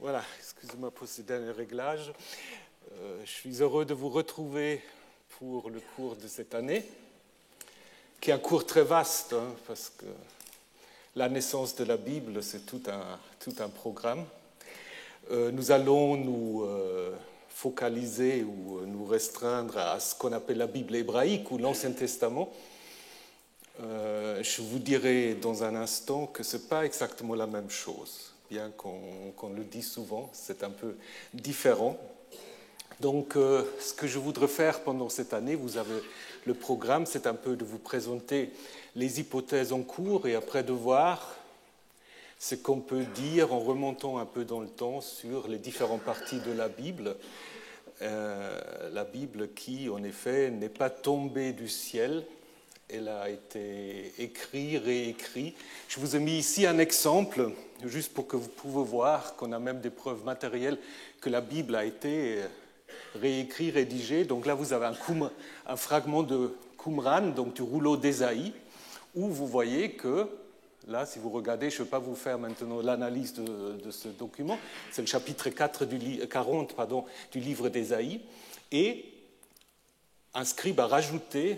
Voilà, excusez-moi pour ces derniers réglages. Je suis heureux de vous retrouver pour le cours de cette année, qui est un cours très vaste, parce que la naissance de la Bible, c'est tout un programme. Nous allons nous focaliser ou nous restreindre à ce qu'on appelle la Bible hébraïque ou l'Ancien Testament. Je vous dirai dans un instant que ce n'est pas exactement la même chose. Bien qu'on le dise souvent, c'est un peu différent. Donc, ce que je voudrais faire pendant cette année, vous avez le programme, c'est un peu de vous présenter les hypothèses en cours et après de voir ce qu'on peut dire en remontant un peu dans le temps sur les différentes parties de la Bible. La Bible qui, en effet, n'est pas tombée du ciel. Elle a été écrite, réécrite. Je vous ai mis ici un exemple, juste pour que vous puissiez voir qu'on a même des preuves matérielles que la Bible a été réécrite, rédigée. Donc là, vous avez un fragment de Qumran, donc du rouleau d'Ésaïe, où vous voyez que, là, si vous regardez, je ne vais pas vous faire maintenant l'analyse de ce document, c'est le chapitre 40 du livre d'Ésaïe, et un scribe a rajouté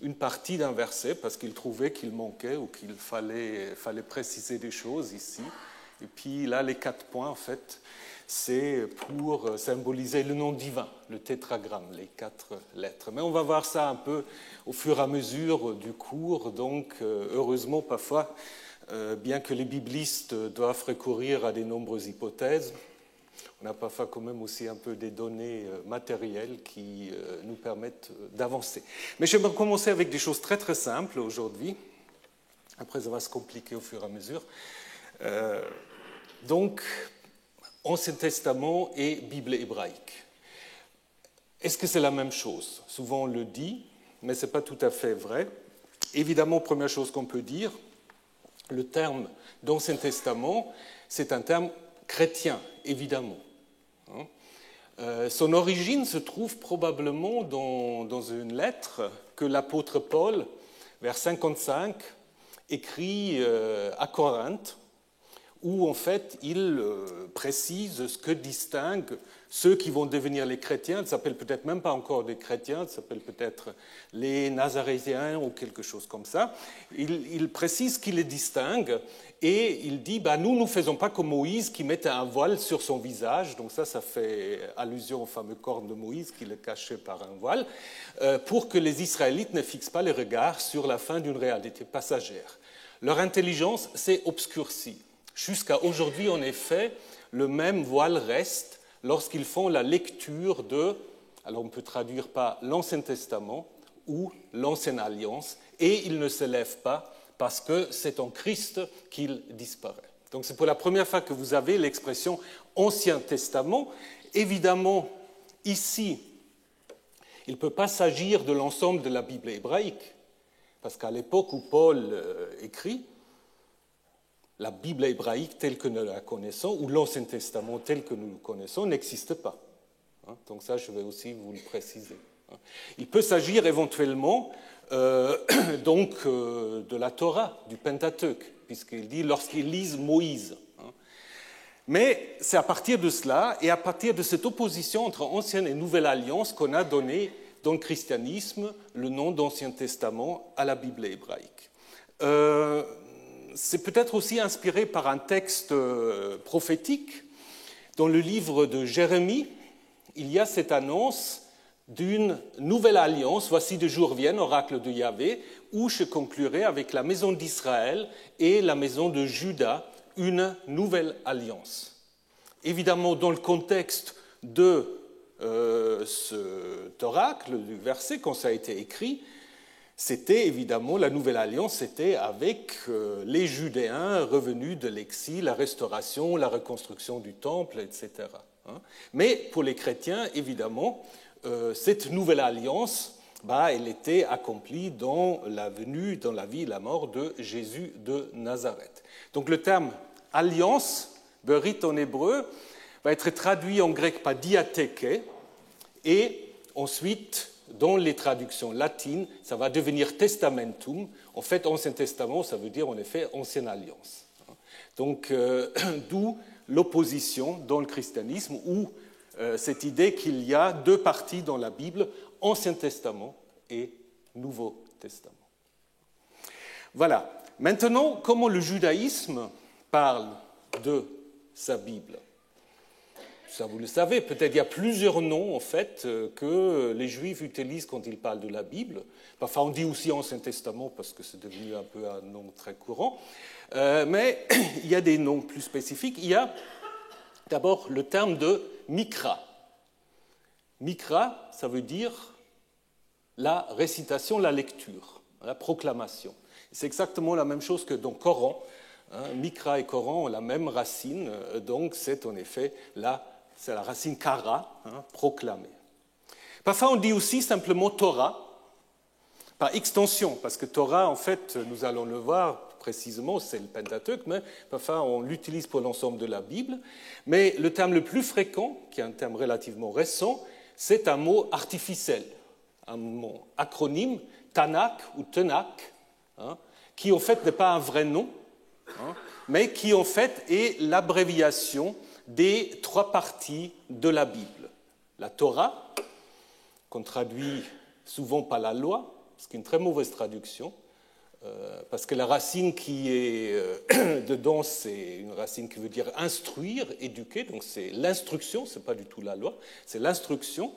une partie d'un verset parce qu'il trouvait qu'il manquait ou qu'il fallait préciser des choses ici. Et puis là, les 4 points, en fait, c'est pour symboliser le nom divin, le tétragramme, les 4 lettres. Mais on va voir ça un peu au fur et à mesure du cours. Donc, heureusement, parfois, bien que les biblistes doivent recourir à de nombreuses hypothèses, on a parfois quand même aussi un peu des données matérielles qui nous permettent d'avancer. Mais j'aimerais commencer avec des choses très très simples aujourd'hui. Après, ça va se compliquer au fur et à mesure. Donc, Ancien Testament et Bible hébraïque. Est-ce que c'est la même chose? Souvent on le dit, mais ce n'est pas tout à fait vrai. Évidemment, première chose qu'on peut dire, le terme d'Ancien Testament, c'est un terme chrétien, évidemment. Son origine se trouve probablement dans une lettre que l'apôtre Paul, vers 55, écrit à Corinthe, où en fait il précise ce que distingue ceux qui vont devenir les chrétiens. Ils ne s'appellent peut-être même pas encore des chrétiens, ils s'appellent peut-être les Nazaréens ou quelque chose comme ça. Il précise qu'il les distingue et il dit nous ne faisons pas comme Moïse qui mettait un voile sur son visage. Donc ça fait allusion au fameux corne de Moïse qui le cachait par un voile, pour que les Israélites ne fixent pas les regards sur la fin d'une réalité passagère. Leur intelligence s'est obscurcie. Jusqu'à aujourd'hui, en effet, le même voile reste lorsqu'ils font la lecture alors on peut traduire par l'Ancien Testament ou l'Ancienne Alliance, et il ne se lève pas parce que c'est en Christ qu'il disparaît. Donc c'est pour la première fois que vous avez l'expression Ancien Testament. Évidemment, ici, il ne peut pas s'agir de l'ensemble de la Bible hébraïque, parce qu'à l'époque où Paul écrit, la Bible hébraïque telle que nous la connaissons, ou l'Ancien Testament tel que nous le connaissons, n'existe pas. Donc ça, je vais aussi vous le préciser. Il peut s'agir éventuellement de la Torah, du Pentateuque, puisqu'il dit lorsqu'ils lisent Moïse. Mais c'est à partir de cela, et à partir de cette opposition entre Ancienne et Nouvelle Alliance, qu'on a donné dans le christianisme le nom d'Ancien Testament à la Bible hébraïque. C'est peut-être aussi inspiré par un texte prophétique. Dans le livre de Jérémie, il y a cette annonce d'une nouvelle alliance. Voici des jours viennent, oracle de Yahvé, où je conclurai avec la maison d'Israël et la maison de Juda une nouvelle alliance. Évidemment, dans le contexte de cet oracle, du verset, quand ça a été écrit, c'était évidemment, la nouvelle alliance, c'était avec les Judéens revenus de l'exil, la restauration, la reconstruction du temple, etc. Mais pour les chrétiens, évidemment, cette nouvelle alliance, elle était accomplie dans la venue, dans la vie et la mort de Jésus de Nazareth. Donc le terme alliance, berit en hébreu, va être traduit en grec par diatheke, et ensuite, dans les traductions latines, ça va devenir testamentum. En fait, Ancien Testament, ça veut dire en effet Ancienne Alliance. Donc, d'où l'opposition dans le christianisme ou cette idée qu'il y a deux parties dans la Bible, Ancien Testament et Nouveau Testament. Voilà. Maintenant, comment le judaïsme parle de sa Bible? Ça, vous le savez, peut-être il y a plusieurs noms, en fait, que les Juifs utilisent quand ils parlent de la Bible. Parfois, on dit aussi Ancien Testament parce que c'est devenu un peu un nom très courant. Mais il y a des noms plus spécifiques. Il y a d'abord le terme de Mikra. Mikra, ça veut dire la récitation, la lecture, la proclamation. C'est exactement la même chose que dans le Coran. Mikra et Coran ont la même racine, donc c'est en effet la racine kara, proclamer. Parfois on dit aussi simplement Torah, par extension, parce que Torah, en fait, nous allons le voir précisément, c'est le Pentateuque, mais parfois on l'utilise pour l'ensemble de la Bible. Mais le terme le plus fréquent, qui est un terme relativement récent, c'est un mot artificiel, un mot acronyme, Tanakh ou Tenakh, qui en fait n'est pas un vrai nom, mais qui en fait est l'abréviation des trois parties de la Bible. La Torah, qu'on traduit souvent par la loi, ce qui est une très mauvaise traduction, parce que la racine qui est dedans, c'est une racine qui veut dire instruire, éduquer, donc c'est l'instruction, ce n'est pas du tout la loi, c'est l'instruction,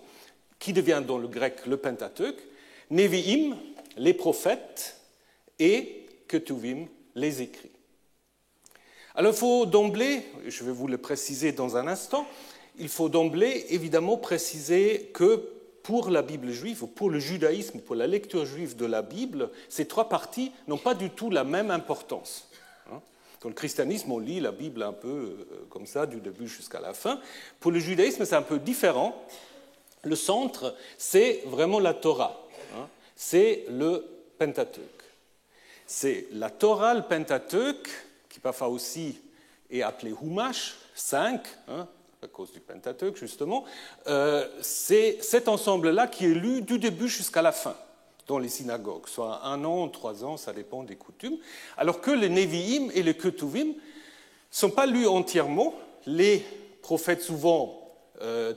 qui devient dans le grec le Pentateuque, Nevi'im, les prophètes, et Ketuvim, les écrits. Alors il faut d'emblée, je vais vous le préciser dans un instant, il faut d'emblée évidemment préciser que pour la Bible juive, ou pour le judaïsme, pour la lecture juive de la Bible, ces trois parties n'ont pas du tout la même importance. Dans le christianisme, on lit la Bible un peu comme ça, du début jusqu'à la fin. Pour le judaïsme, c'est un peu différent. Le centre, c'est vraiment la Torah. C'est le Pentateuque. C'est la Torah, le Pentateuque, qui parfois aussi est appelé Humash, 5, à cause du Pentateuque justement, c'est cet ensemble-là qui est lu du début jusqu'à la fin dans les synagogues, soit 1 an, 3 ans, ça dépend des coutumes, alors que les Nevi'im et les Ketuvim ne sont pas lus entièrement. Les prophètes souvent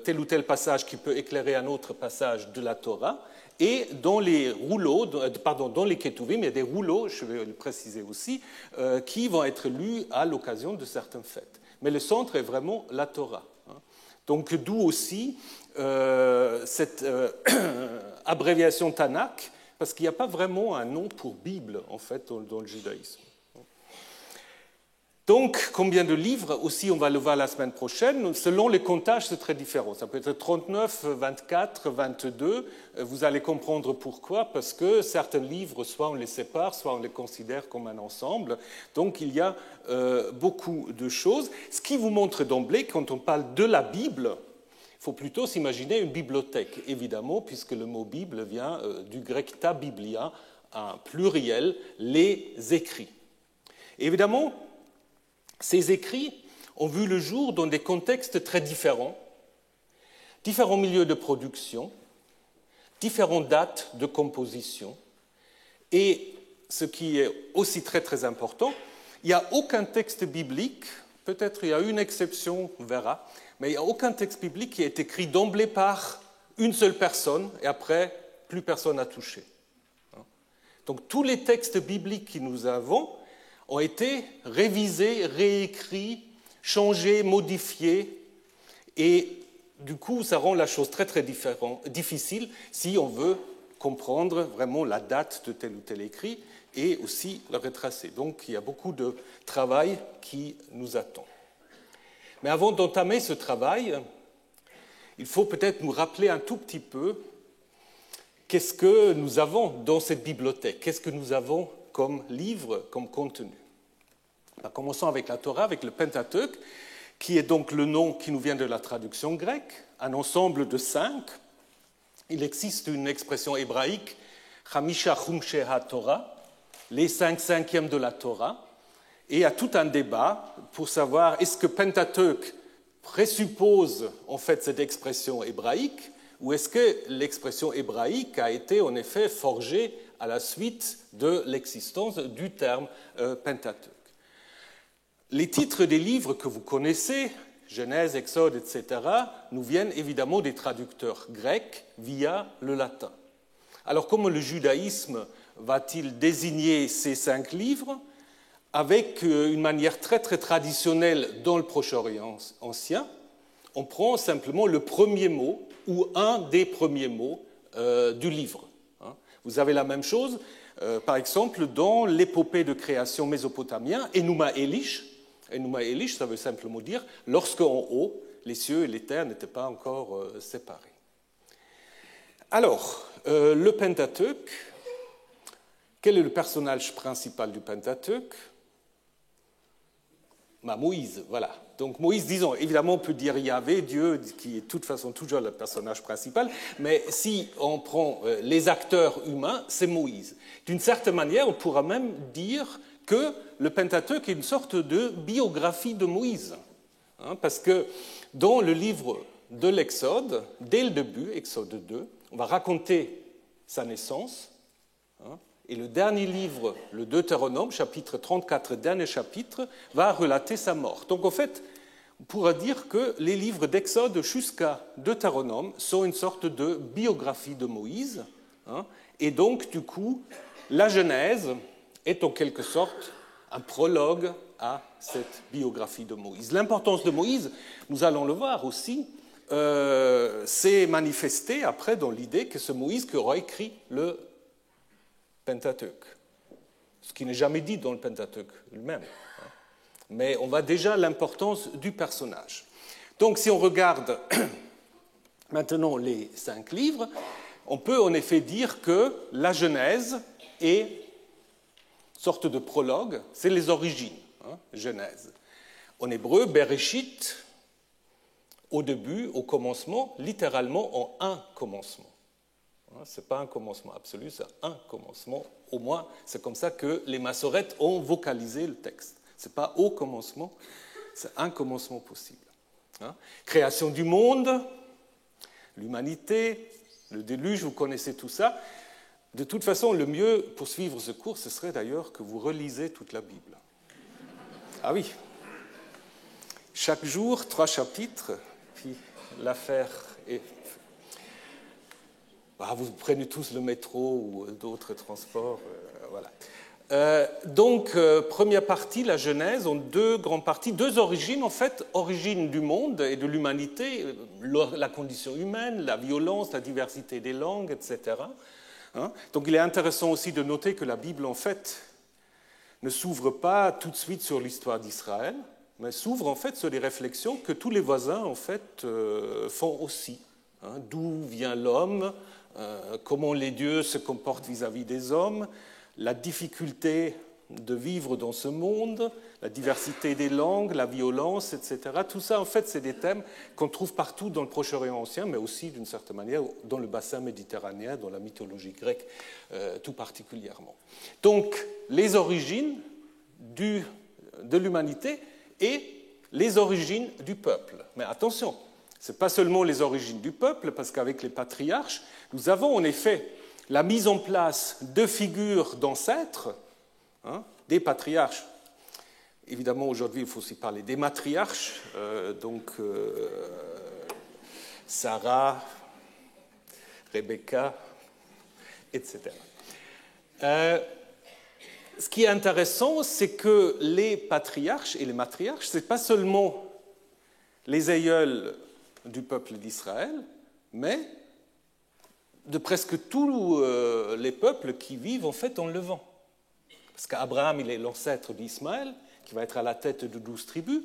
tel ou tel passage qui peut éclairer un autre passage de la Torah, et dans les rouleaux, dans les Ketuvim, il y a des rouleaux, je vais le préciser aussi, qui vont être lus à l'occasion de certaines fêtes. Mais le centre est vraiment la Torah. Donc d'où aussi cette abréviation Tanakh, parce qu'il n'y a pas vraiment un nom pour Bible, en fait, dans le judaïsme. Donc, combien de livres aussi, on va le voir la semaine prochaine. Selon les comptages, c'est très différent. Ça peut être 39, 24, 22. Vous allez comprendre pourquoi, parce que certains livres, soit on les sépare, soit on les considère comme un ensemble. Donc, il y a beaucoup de choses. Ce qui vous montre d'emblée, quand on parle de la Bible, il faut plutôt s'imaginer une bibliothèque, évidemment, puisque le mot Bible vient du grec ta biblia, un pluriel, les écrits. Évidemment, ces écrits ont vu le jour dans des contextes très différents, différents milieux de production, différentes dates de composition, et ce qui est aussi très très important, il n'y a aucun texte biblique, peut-être il y a une exception, on verra, mais il n'y a aucun texte biblique qui est écrit d'emblée par une seule personne, et après, plus personne n'a touché. Donc tous les textes bibliques que nous avons ont été révisés, réécrits, changés, modifiés, et du coup, ça rend la chose très très difficile si on veut comprendre vraiment la date de tel ou tel écrit et aussi le retracer. Donc, il y a beaucoup de travail qui nous attend. Mais avant d'entamer ce travail, il faut peut-être nous rappeler un tout petit peu qu'est-ce que nous avons dans cette bibliothèque, qu'est-ce que nous avons comme livre, comme contenu. Commençons avec la Torah, avec le Pentateuque, qui est donc le nom qui nous vient de la traduction grecque, un ensemble de 5. Il existe une expression hébraïque, Chamisha Chumshei HaTorah, les 5 cinquièmes de la Torah, et il y a tout un débat pour savoir est-ce que Pentateuque présuppose en fait cette expression hébraïque, ou est-ce que l'expression hébraïque a été en effet forgée à la suite de l'existence du terme Pentateuque. Les titres des livres que vous connaissez, Genèse, Exode, etc., nous viennent évidemment des traducteurs grecs via le latin. Alors comment le judaïsme va-t-il désigner ces 5 livres? Avec une manière très très traditionnelle dans le Proche-Orient ancien, on prend simplement le premier mot ou un des premiers mots du livre. Vous avez la même chose, par exemple, dans l'épopée de création mésopotamien, Enuma Elish. Enuma Elish, ça veut simplement dire lorsqu'en haut, les cieux et les terres n'étaient pas encore séparés. Alors, le Pentateuque, quel est le personnage principal du Pentateuque? Moïse, voilà. Donc Moïse, disons, évidemment on peut dire Yahvé, Dieu, qui est de toute façon toujours le personnage principal, mais si on prend les acteurs humains, c'est Moïse. D'une certaine manière, on pourra même dire que le Pentateuque est une sorte de biographie de Moïse. Parce que dans le livre de l'Exode, dès le début, Exode 2, on va raconter sa naissance, et le dernier livre, le Deutéronome, chapitre 34, dernier chapitre, va relater sa mort. Donc en fait, on pourra dire que les livres d'Exode jusqu'à Deutéronome sont une sorte de biographie de Moïse, et donc du coup, la Genèse est en quelque sorte un prologue à cette biographie de Moïse. L'importance de Moïse, nous allons le voir aussi, s'est manifestée après dans l'idée que c'est Moïse qui aura écrit le Pentateuque, ce qui n'est jamais dit dans le Pentateuque lui-même. Mais on voit déjà l'importance du personnage. Donc si on regarde maintenant les 5 livres, on peut en effet dire que la Genèse est une sorte de prologue, c'est les origines, Genèse. En hébreu, Bereshit, au début, au commencement, littéralement en un commencement. Ce n'est pas un commencement absolu, c'est un commencement. Au moins, c'est comme ça que les massorètes ont vocalisé le texte. Ce n'est pas au commencement, c'est un commencement possible. Création du monde, l'humanité, le déluge, vous connaissez tout ça. De toute façon, le mieux pour suivre ce cours, ce serait d'ailleurs que vous relisez toute la Bible. Ah oui, chaque jour, 3 chapitres, puis l'affaire est... Vous prenez tous le métro ou d'autres transports, voilà. Donc, première partie, la Genèse, en 2 grandes parties, 2 origines, en fait, origine du monde et de l'humanité, la condition humaine, la violence, la diversité des langues, etc. Donc, il est intéressant aussi de noter que la Bible, en fait, ne s'ouvre pas tout de suite sur l'histoire d'Israël, mais s'ouvre, en fait, sur des réflexions que tous les voisins, en fait, font aussi. D'où vient l'homme, comment les dieux se comportent vis-à-vis des hommes, la difficulté de vivre dans ce monde, la diversité des langues, la violence, etc. Tout ça, en fait, c'est des thèmes qu'on trouve partout dans le Proche-Orient ancien, mais aussi, d'une certaine manière, dans le bassin méditerranéen, dans la mythologie grecque tout particulièrement. Donc, les origines de l'humanité et les origines du peuple. Mais attention, ce n'est pas seulement les origines du peuple, parce qu'avec les patriarches, nous avons en effet la mise en place de figures d'ancêtres, des patriarches. Évidemment, aujourd'hui, il faut aussi parler des matriarches, Sarah, Rebecca, etc. Ce qui est intéressant, c'est que les patriarches et les matriarches, ce n'est pas seulement les aïeuls du peuple d'Israël, mais de presque tous les peuples qui vivent en fait en Levant. Parce qu'Abraham, il est l'ancêtre d'Ismaël, qui va être à la tête de 12 tribus.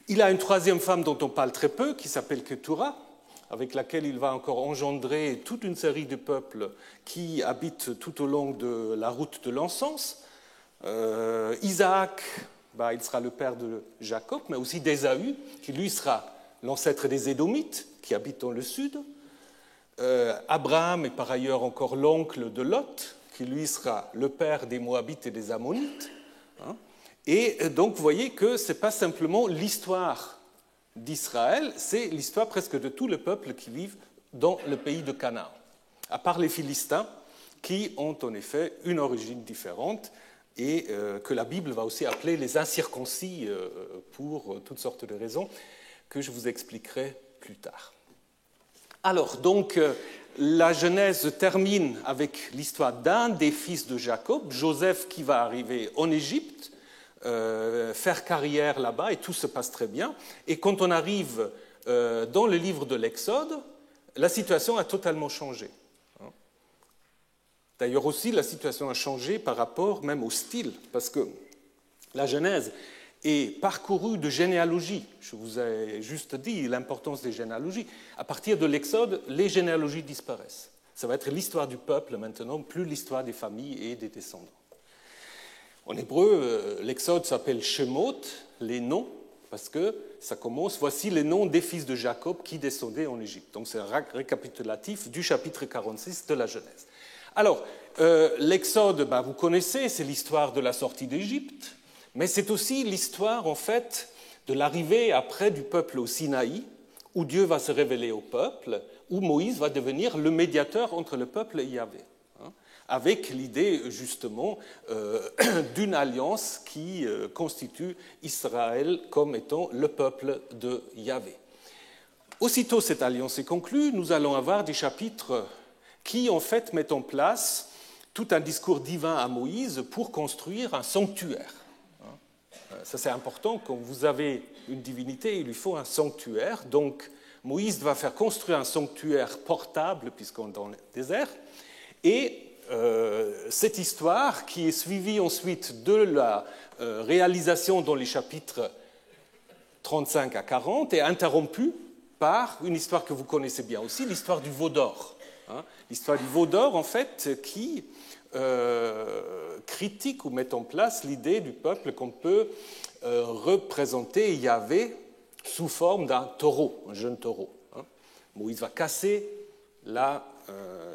Il a une 3e femme dont on parle très peu, qui s'appelle Ketura, avec laquelle il va encore engendrer toute une série de peuples qui habitent tout au long de la route de l'encens. Isaac, il sera le père de Jacob, mais aussi d'Ésaü, qui lui sera l'ancêtre des Édomites, qui habitent dans le sud. Abraham est par ailleurs encore l'oncle de Lot, qui lui sera le père des Moabites et des Ammonites. Et donc vous voyez que ce n'est pas simplement l'histoire d'Israël, c'est l'histoire presque de tous les peuples qui vivent dans le pays de Canaan, à part les Philistins, qui ont en effet une origine différente, et que la Bible va aussi appeler les incirconcis pour toutes sortes de raisons que je vous expliquerai plus tard. Alors, donc, la Genèse termine avec l'histoire d'un des fils de Jacob, Joseph, qui va arriver en Égypte, faire carrière là-bas, et tout se passe très bien. Et quand on arrive dans le livre de l'Exode, la situation a totalement changé. D'ailleurs aussi, la situation a changé par rapport même au style, parce que la Genèse est parcourue de généalogies. Je vous ai juste dit l'importance des généalogies. À partir de l'Exode, les généalogies disparaissent. Ça va être l'histoire du peuple maintenant, plus l'histoire des familles et des descendants. En hébreu, l'Exode s'appelle Shemot, les noms, parce que ça commence, voici les noms des fils de Jacob qui descendaient en Égypte. Donc c'est un récapitulatif du chapitre 46 de la Genèse. Alors, l'Exode, vous connaissez, c'est l'histoire de la sortie d'Égypte, mais c'est aussi l'histoire, en fait, de l'arrivée après du peuple au Sinaï, où Dieu va se révéler au peuple, où Moïse va devenir le médiateur entre le peuple et Yahvé, avec l'idée, justement, d'une alliance qui constitue Israël comme étant le peuple de Yahvé. Aussitôt cette alliance est conclue, nous allons avoir des chapitres qui, en fait, mettent en place tout un discours divin à Moïse pour construire un sanctuaire. Ça, c'est important. Quand vous avez une divinité, il lui faut un sanctuaire. Donc, Moïse va faire construire un sanctuaire portable, puisqu'on est dans le désert. Et cette histoire, qui est suivie ensuite de la réalisation dans les chapitres 35 à 40, est interrompue par une histoire que vous connaissez bien aussi, l'histoire du veau d'or. L'histoire du veau d'or, en fait, qui critique ou met en place l'idée du peuple qu'on peut représenter Yahvé sous forme d'un taureau, un jeune taureau. Moïse va casser la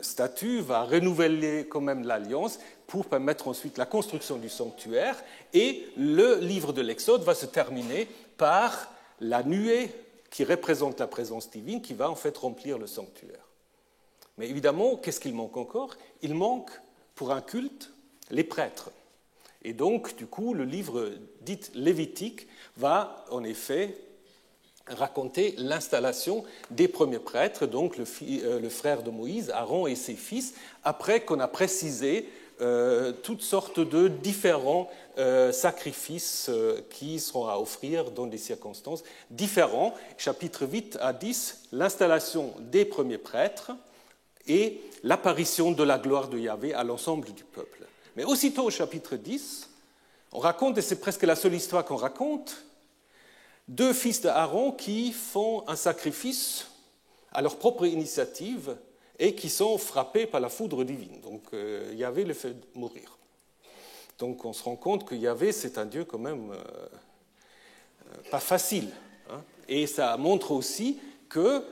statue, va renouveler quand même l'alliance pour permettre ensuite la construction du sanctuaire, et le livre de l'Exode va se terminer par la nuée qui représente la présence divine qui va en fait remplir le sanctuaire. Mais évidemment, qu'est-ce qu'il manque encore? Il manque, pour un culte, les prêtres. Et donc, du coup, le livre dit lévitique va, en effet, raconter l'installation des premiers prêtres, donc le frère de Moïse, Aaron et ses fils, après qu'on a précisé toutes sortes de différents sacrifices qui seront à offrir dans des circonstances différentes. Chapitres 8 à 10, l'installation des premiers prêtres, et l'apparition de la gloire de Yahvé à l'ensemble du peuple. Mais aussitôt au chapitre 10, on raconte, et c'est presque la seule histoire qu'on raconte, deux fils d'Aaron qui font un sacrifice à leur propre initiative et qui sont frappés par la foudre divine. Donc Yahvé les fait mourir. Donc on se rend compte que Yahvé, c'est un Dieu quand même pas facile. Et ça montre aussi que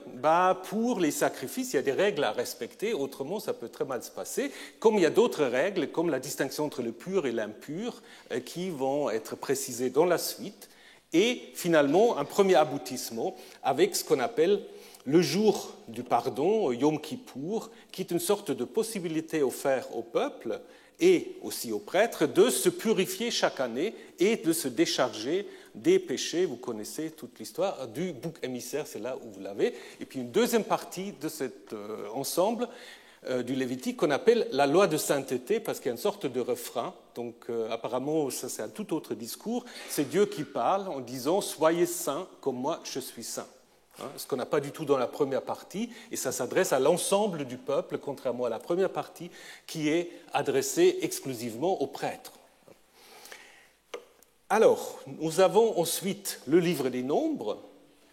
pour les sacrifices, il y a des règles à respecter, autrement ça peut très mal se passer, comme il y a d'autres règles, comme la distinction entre le pur et l'impur, qui vont être précisées dans la suite, et finalement un premier aboutissement avec ce qu'on appelle le jour du pardon, Yom Kippour, qui est une sorte de possibilité offerte au peuple et aussi aux prêtres de se purifier chaque année et de se décharger des péchés. Vous connaissez toute l'histoire du bouc émissaire, c'est là où vous l'avez. Et puis une deuxième partie de cet ensemble du Lévitique qu'on appelle la loi de sainteté, parce qu'il y a une sorte de refrain. Donc apparemment, ça c'est un tout autre discours. C'est Dieu qui parle en disant « Soyez saints comme moi je suis saint ». Ce qu'on n'a pas du tout dans la première partie, et ça s'adresse à l'ensemble du peuple, contrairement à la première partie, qui est adressée exclusivement aux prêtres. Alors, nous avons ensuite le livre des Nombres.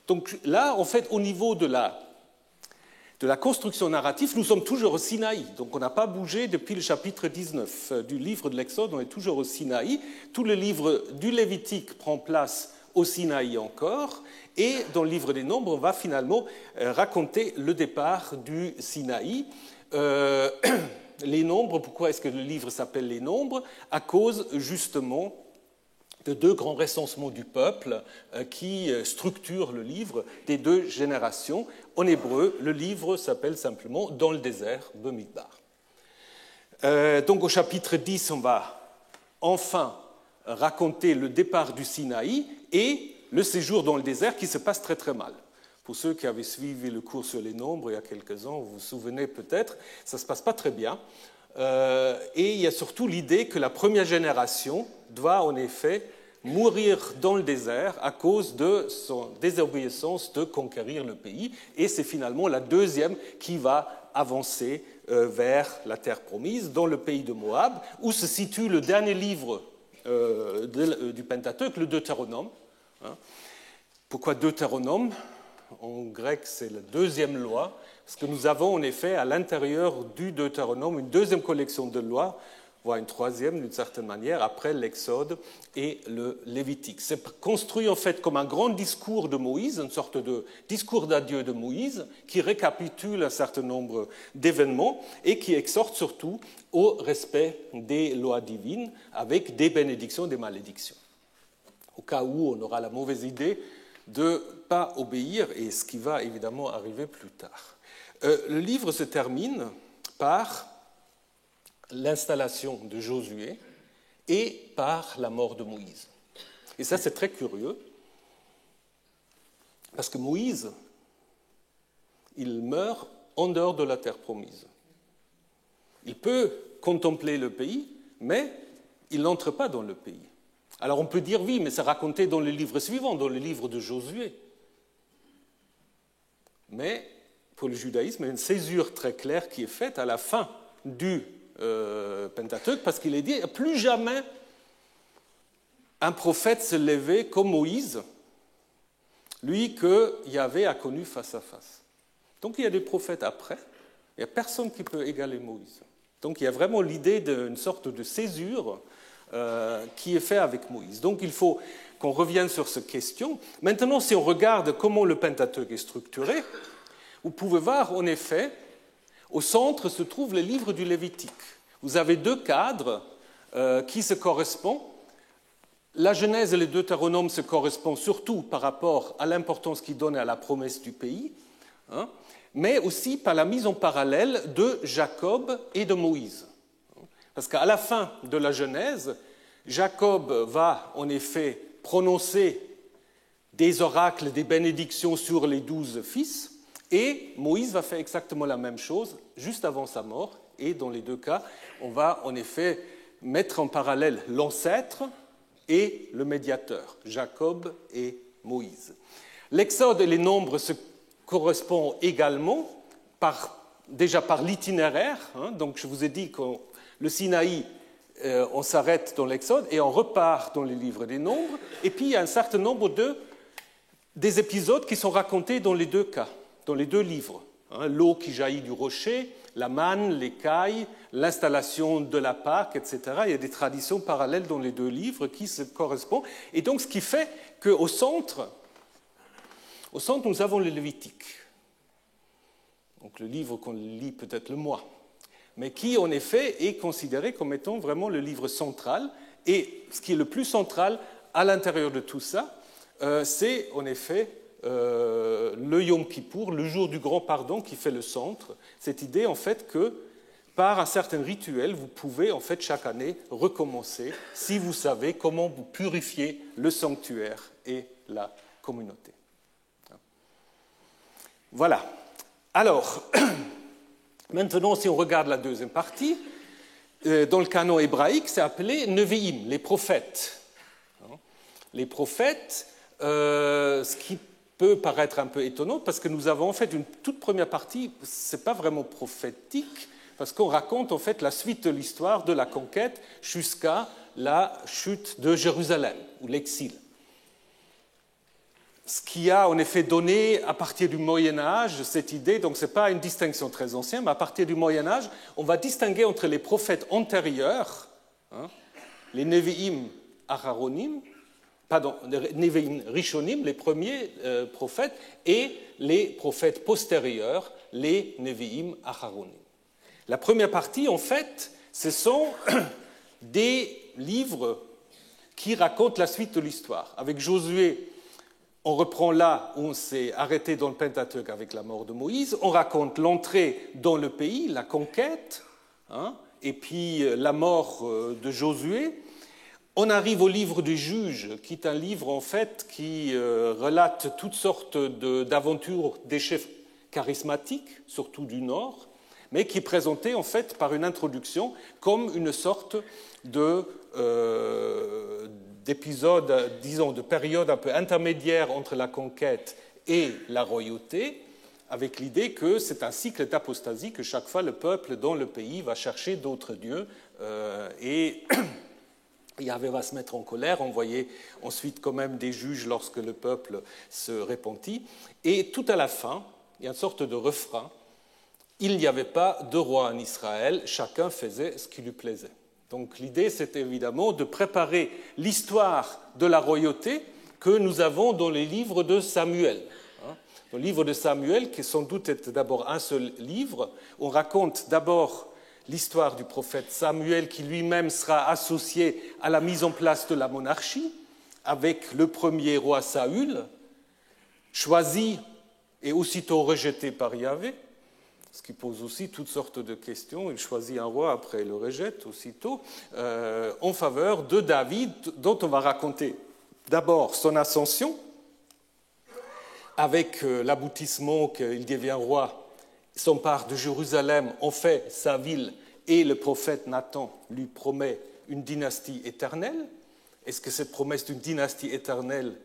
Donc là, en fait, au niveau de la construction narrative, nous sommes toujours au Sinaï. Donc on n'a pas bougé depuis le chapitre 19 du livre de l'Exode, on est toujours au Sinaï. Tout le livre du Lévitique prend place au Sinaï encore, et dans le livre des Nombres, on va finalement raconter le départ du Sinaï. Les Nombres, pourquoi est-ce que le livre s'appelle Les Nombres? À cause justement de deux grands recensements du peuple qui structurent le livre des deux générations. En hébreu, le livre s'appelle simplement « Dans le désert » Bemidbar. Donc au chapitre 10, on va enfin raconter le départ du Sinaï et le séjour dans le désert qui se passe très très mal. Pour ceux qui avaient suivi le cours sur les nombres il y a quelques ans, vous vous souvenez peut-être, ça ne se passe pas très bien. Et il y a surtout l'idée que la première génération doit en effet mourir dans le désert à cause de son désobéissance de conquérir le pays. Et c'est finalement la deuxième qui va avancer vers la terre promise, dans le pays de Moab, où se situe le dernier livre du Pentateuque, le Deutéronome. Pourquoi Deutéronome? En grec, c'est la deuxième loi, parce que nous avons en effet à l'intérieur du Deutéronome une deuxième collection de lois, voire une troisième d'une certaine manière, après l'Exode et le Lévitique. C'est construit en fait comme un grand discours de Moïse, une sorte de discours d'adieu de Moïse, qui récapitule un certain nombre d'événements et qui exhorte surtout au respect des lois divines avec des bénédictions et des malédictions. Au cas où on aura la mauvaise idée de ne pas obéir, et ce qui va évidemment arriver plus tard. Le livre se termine par l'installation de Josué et par la mort de Moïse. Et ça, c'est très curieux, parce que Moïse, il meurt en dehors de la terre promise. Il peut contempler le pays, mais il n'entre pas dans le pays. Alors on peut dire oui, mais c'est raconté dans le livre suivant, dans le livre de Josué. Mais pour le judaïsme, il y a une césure très claire qui est faite à la fin du Pentateuque, parce qu'il est dit « plus jamais un prophète se levait comme Moïse, lui que Yahvé a connu face à face ». Donc il y a des prophètes après, il n'y a personne qui peut égaler Moïse. Donc il y a vraiment l'idée d'une sorte de césure qui est fait avec Moïse. Donc il faut qu'on revienne sur cette question. Maintenant, si on regarde comment le Pentateuque est structuré, vous pouvez voir en effet, au centre se trouve le livre du Lévitique. Vous avez deux cadres qui se correspondent. La Genèse et le Deutéronome se correspondent surtout par rapport à l'importance qu'ils donnent à la promesse du pays, mais aussi par la mise en parallèle de Jacob et de Moïse. Parce qu'à la fin de la Genèse, Jacob va en effet prononcer des oracles, des bénédictions sur les 12 fils, et Moïse va faire exactement la même chose juste avant sa mort. Et dans les deux cas, on va en effet mettre en parallèle l'ancêtre et le médiateur, Jacob et Moïse. L'Exode et les nombres se correspondent également déjà par l'itinéraire. Donc je vous ai dit que le Sinaï, on s'arrête dans l'Exode et on repart dans les livres des nombres. Et puis il y a un certain nombre des épisodes qui sont racontés dans les deux cas, dans les deux livres. L'eau qui jaillit du rocher, la manne, l'écaille, l'installation de la Pâque, etc. Il y a des traditions parallèles dans les deux livres qui se correspondent. Et donc ce qui fait qu'au centre, nous avons le Lévitique. Donc le livre qu'on lit peut-être le moins, mais qui en effet est considéré comme étant vraiment le livre central. Et ce qui est le plus central à l'intérieur de tout ça, c'est en effet le Yom Kippour, le jour du grand pardon, qui fait le centre. Cette idée en fait que par un certain rituel, vous pouvez en fait chaque année recommencer si vous savez comment vous purifier le sanctuaire et la communauté. Voilà. Alors, maintenant, si on regarde la deuxième partie, dans le canon hébraïque, c'est appelé Nevi'im, les prophètes. Les prophètes, ce qui peut paraître un peu étonnant, parce que nous avons en fait une toute première partie, ce n'est pas vraiment prophétique, parce qu'on raconte en fait la suite de l'histoire de la conquête jusqu'à la chute de Jérusalem, ou l'exil. Ce qui a en effet donné, à partir du Moyen-Âge, cette idée, donc ce n'est pas une distinction très ancienne, mais à partir du Moyen-Âge, on va distinguer entre les prophètes antérieurs, les Nevi'im Aharonim, les Nevi'im Rishonim, les premiers prophètes, et les prophètes postérieurs, les Nevi'im Aharonim. La première partie, en fait, ce sont des livres qui racontent la suite de l'histoire. Avec Josué, on reprend là où on s'est arrêté dans le Pentateuque avec la mort de Moïse. On raconte l'entrée dans le pays, la conquête, et puis la mort de Josué. On arrive au livre du Juge, qui est un livre en fait qui relate toutes sortes d'aventures des chefs charismatiques, surtout du Nord, mais qui est présenté en fait par une introduction comme une sorte d'épisode, disons, de période un peu intermédiaire entre la conquête et la royauté, avec l'idée que c'est un cycle d'apostasie, que chaque fois le peuple dans le pays va chercher d'autres dieux et Yahvé va se mettre en colère. On voyait ensuite quand même des juges lorsque le peuple se repentit. Et tout à la fin, il y a une sorte de refrain. Il n'y avait pas de roi en Israël, chacun faisait ce qui lui plaisait. Donc l'idée, c'est évidemment de préparer l'histoire de la royauté que nous avons dans les livres de Samuel. Dans le livre de Samuel, qui sans doute est d'abord un seul livre, on raconte d'abord l'histoire du prophète Samuel qui lui-même sera associé à la mise en place de la monarchie avec le premier roi Saül, choisi et aussitôt rejeté par Yahvé, ce qui pose aussi toutes sortes de questions. Il choisit un roi, après il le rejette aussitôt, en faveur de David, dont on va raconter d'abord son ascension, avec l'aboutissement qu'il devient roi, s'empare de Jérusalem, en fait sa ville, et le prophète Nathan lui promet une dynastie éternelle. Est-ce que cette promesse d'une dynastie éternelle,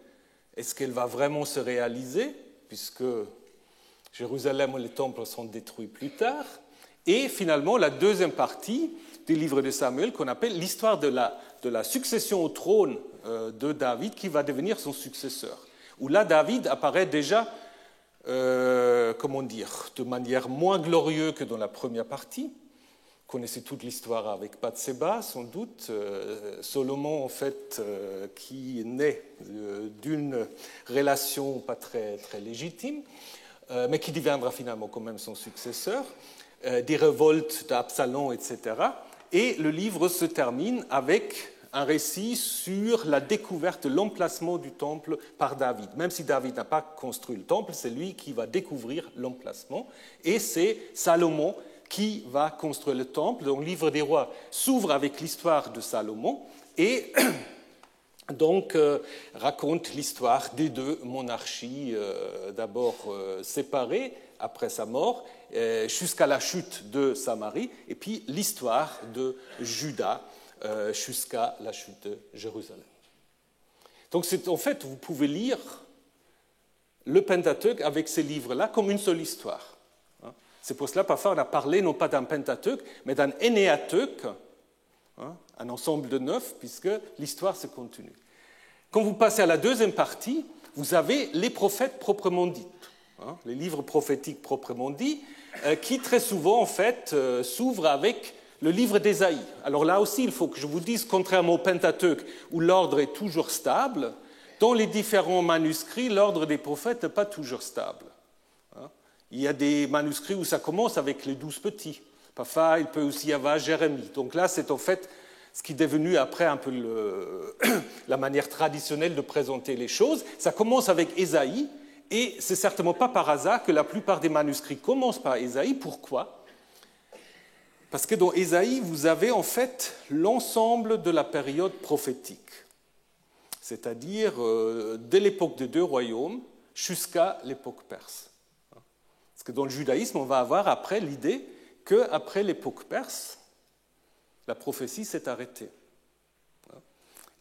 est-ce qu'elle va vraiment se réaliser, puisque Jérusalem et le temple sont détruits plus tard? Et finalement, la deuxième partie du livre de Samuel, qu'on appelle l'histoire de la succession au trône de David, qui va devenir son successeur. Où là, David apparaît déjà, de manière moins glorieuse que dans la première partie. Vous connaissez toute l'histoire avec Bathséba, sans doute. Salomon, en fait, qui naît d'une relation pas très, très légitime, mais qui deviendra finalement quand même son successeur, des révoltes d'Absalom, etc. Et le livre se termine avec un récit sur la découverte de l'emplacement du temple par David. Même si David n'a pas construit le temple, c'est lui qui va découvrir l'emplacement. Et c'est Salomon qui va construire le temple. Donc, le livre des rois s'ouvre avec l'histoire de Salomon et donc raconte l'histoire des deux monarchies, d'abord séparées après sa mort, jusqu'à la chute de Samarie, et puis l'histoire de Juda, jusqu'à la chute de Jérusalem. Donc, en fait, vous pouvez lire le Pentateuque avec ces livres-là comme une seule histoire. C'est pour cela, parfois, on a parlé non pas d'un Pentateuque, mais d'un Énéateuque, un ensemble de 9, puisque l'histoire se continue. Quand vous passez à la deuxième partie, vous avez les prophètes proprement dits, les livres prophétiques proprement dits, qui très souvent, en fait, s'ouvrent avec le livre d'Ésaïe. Alors là aussi, il faut que je vous dise, contrairement au Pentateuque, où l'ordre est toujours stable, dans les différents manuscrits, l'ordre des prophètes n'est pas toujours stable. Il y a des manuscrits où ça commence avec les 12 petits. Parfois, il peut aussi y avoir Jérémie. Donc là, c'est en fait ce qui est devenu après un peu la manière traditionnelle de présenter les choses. Ça commence avec Ésaïe, et c'est certainement pas par hasard que la plupart des manuscrits commencent par Ésaïe. Pourquoi ? Parce que dans Ésaïe, vous avez en fait l'ensemble de la période prophétique, c'est-à-dire dès l'époque des deux royaumes jusqu'à l'époque perse. Parce que dans le judaïsme, on va avoir après l'idée qu'après l'époque perse, la prophétie s'est arrêtée.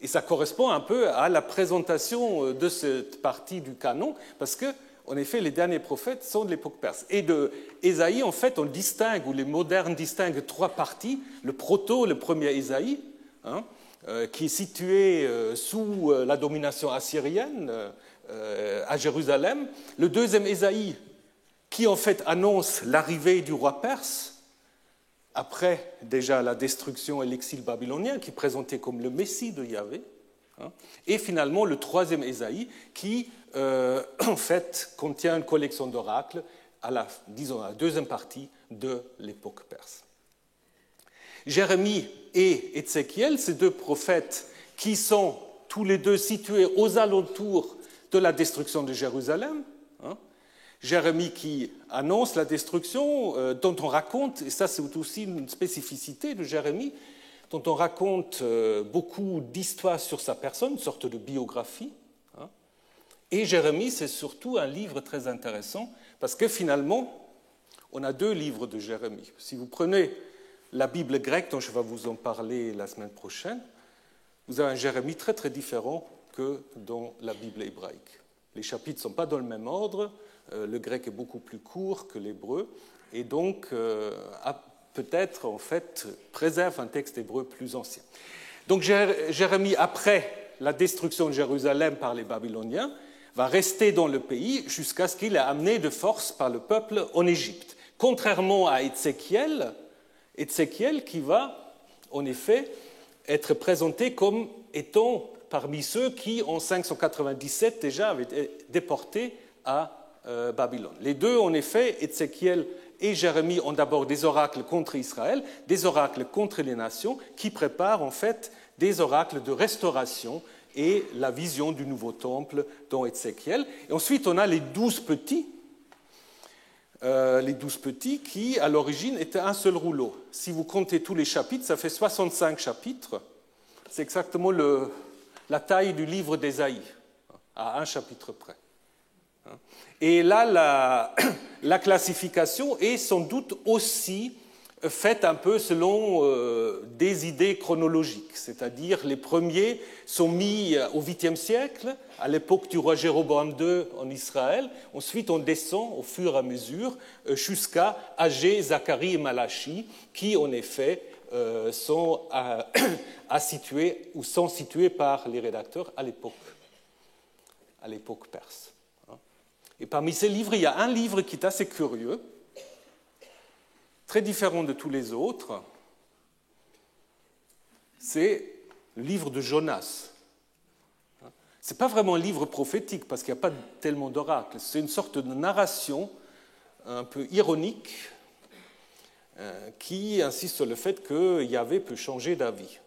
Et ça correspond un peu à la présentation de cette partie du canon, parce que, en effet, les derniers prophètes sont de l'époque perse. Et de Ésaïe, en fait, on distingue, ou les modernes distinguent trois parties. Le premier Ésaïe, qui est situé sous la domination assyrienne à Jérusalem. Le deuxième Ésaïe, qui en fait annonce l'arrivée du roi perse, après déjà la destruction et l'exil babylonien, qui est présenté comme le Messie de Yahvé, et finalement le troisième Ésaïe, qui en fait contient une collection d'oracles à la deuxième partie de l'époque perse. Jérémie et Ézéchiel, ces deux prophètes qui sont tous les deux situés aux alentours de la destruction de Jérusalem, Jérémie qui annonce la destruction, dont on raconte, et ça c'est aussi une spécificité de Jérémie, dont on raconte beaucoup d'histoires sur sa personne, une sorte de biographie. Et Jérémie, c'est surtout un livre très intéressant, parce que finalement, on a 2 livres de Jérémie. Si vous prenez la Bible grecque, dont je vais vous en parler la semaine prochaine, vous avez un Jérémie très très différent que dans la Bible hébraïque. Les chapitres ne sont pas dans le même ordre, le grec est beaucoup plus court que l'hébreu, et donc peut-être en fait préserve un texte hébreu plus ancien. Donc Jérémie, après la destruction de Jérusalem par les Babyloniens, va rester dans le pays jusqu'à ce qu'il est amené de force par le peuple en Égypte. Contrairement à Ézéchiel qui va en effet être présenté comme étant parmi ceux qui, en 597, déjà avaient été déportés à Babylone. Les deux, en effet, Ézéchiel et Jérémie, ont d'abord des oracles contre Israël, des oracles contre les nations, qui préparent en fait des oracles de restauration et la vision du nouveau temple dans Ézéchiel. Et ensuite, on a les 12 petits qui, à l'origine, étaient un seul rouleau. Si vous comptez tous les chapitres, ça fait 65 chapitres. C'est exactement la taille du livre d'Ésaïe, à un chapitre près. Et là, la classification est sans doute aussi faite un peu selon des idées chronologiques, c'est-à-dire les premiers sont mis au 8e siècle, à l'époque du roi Jéroboam II en Israël. Ensuite, on descend au fur et à mesure jusqu'à Agé, Zacharie et Malachi, qui en effet sont situés ou sont situés par les rédacteurs à l'époque perse. Et parmi ces livres, il y a un livre qui est assez curieux, très différent de tous les autres, c'est le livre de Jonas. Ce n'est pas vraiment un livre prophétique, parce qu'il n'y a pas tellement d'oracles. C'est une sorte de narration un peu ironique qui insiste sur le fait que Yahvé peut changer d'avis.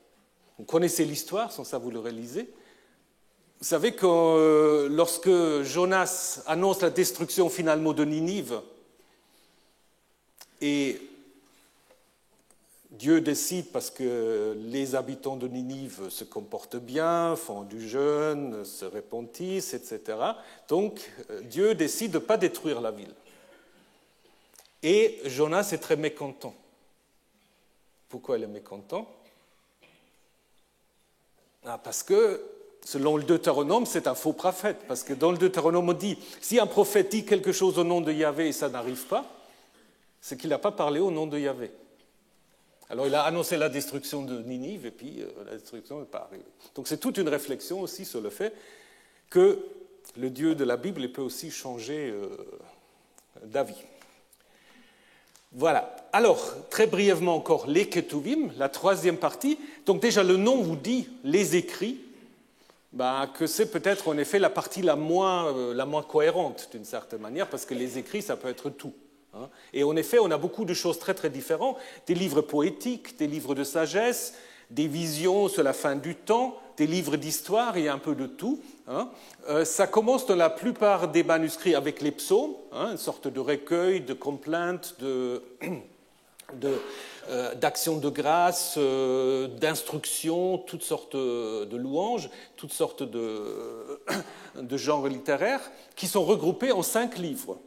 Vous connaissez l'histoire, sans ça vous le réalisez. Vous savez que lorsque Jonas annonce la destruction finalement de Ninive, et Dieu décide, parce que les habitants de Ninive se comportent bien, font du jeûne, se repentissent, etc. Donc Dieu décide de ne pas détruire la ville. Et Jonas est très mécontent. Pourquoi il est mécontent ? Parce que, selon le Deutéronome, c'est un faux prophète. Parce que dans le Deutéronome, on dit, si un prophète dit quelque chose au nom de Yahvé et ça n'arrive pas, c'est qu'il n'a pas parlé au nom de Yahvé. Alors il a annoncé la destruction de Ninive et puis la destruction n'est pas arrivée. Donc c'est toute une réflexion aussi sur le fait que le Dieu de la Bible peut aussi changer d'avis. Voilà. Alors, très brièvement encore, les Ketuvim, la troisième partie. Donc déjà, le nom vous dit les écrits, que c'est peut-être en effet la partie la moins cohérente d'une certaine manière, parce que les écrits, ça peut être tout. Et en effet, on a beaucoup de choses très très différentes, des livres poétiques, des livres de sagesse, des visions sur la fin du temps, des livres d'histoire, il y a un peu de tout. Ça commence dans la plupart des manuscrits avec les psaumes, une sorte de recueil, de complaintes, d'actions de grâce, d'instructions, toutes sortes de louanges, toutes sortes de genres littéraires, qui sont regroupés en 5 livres.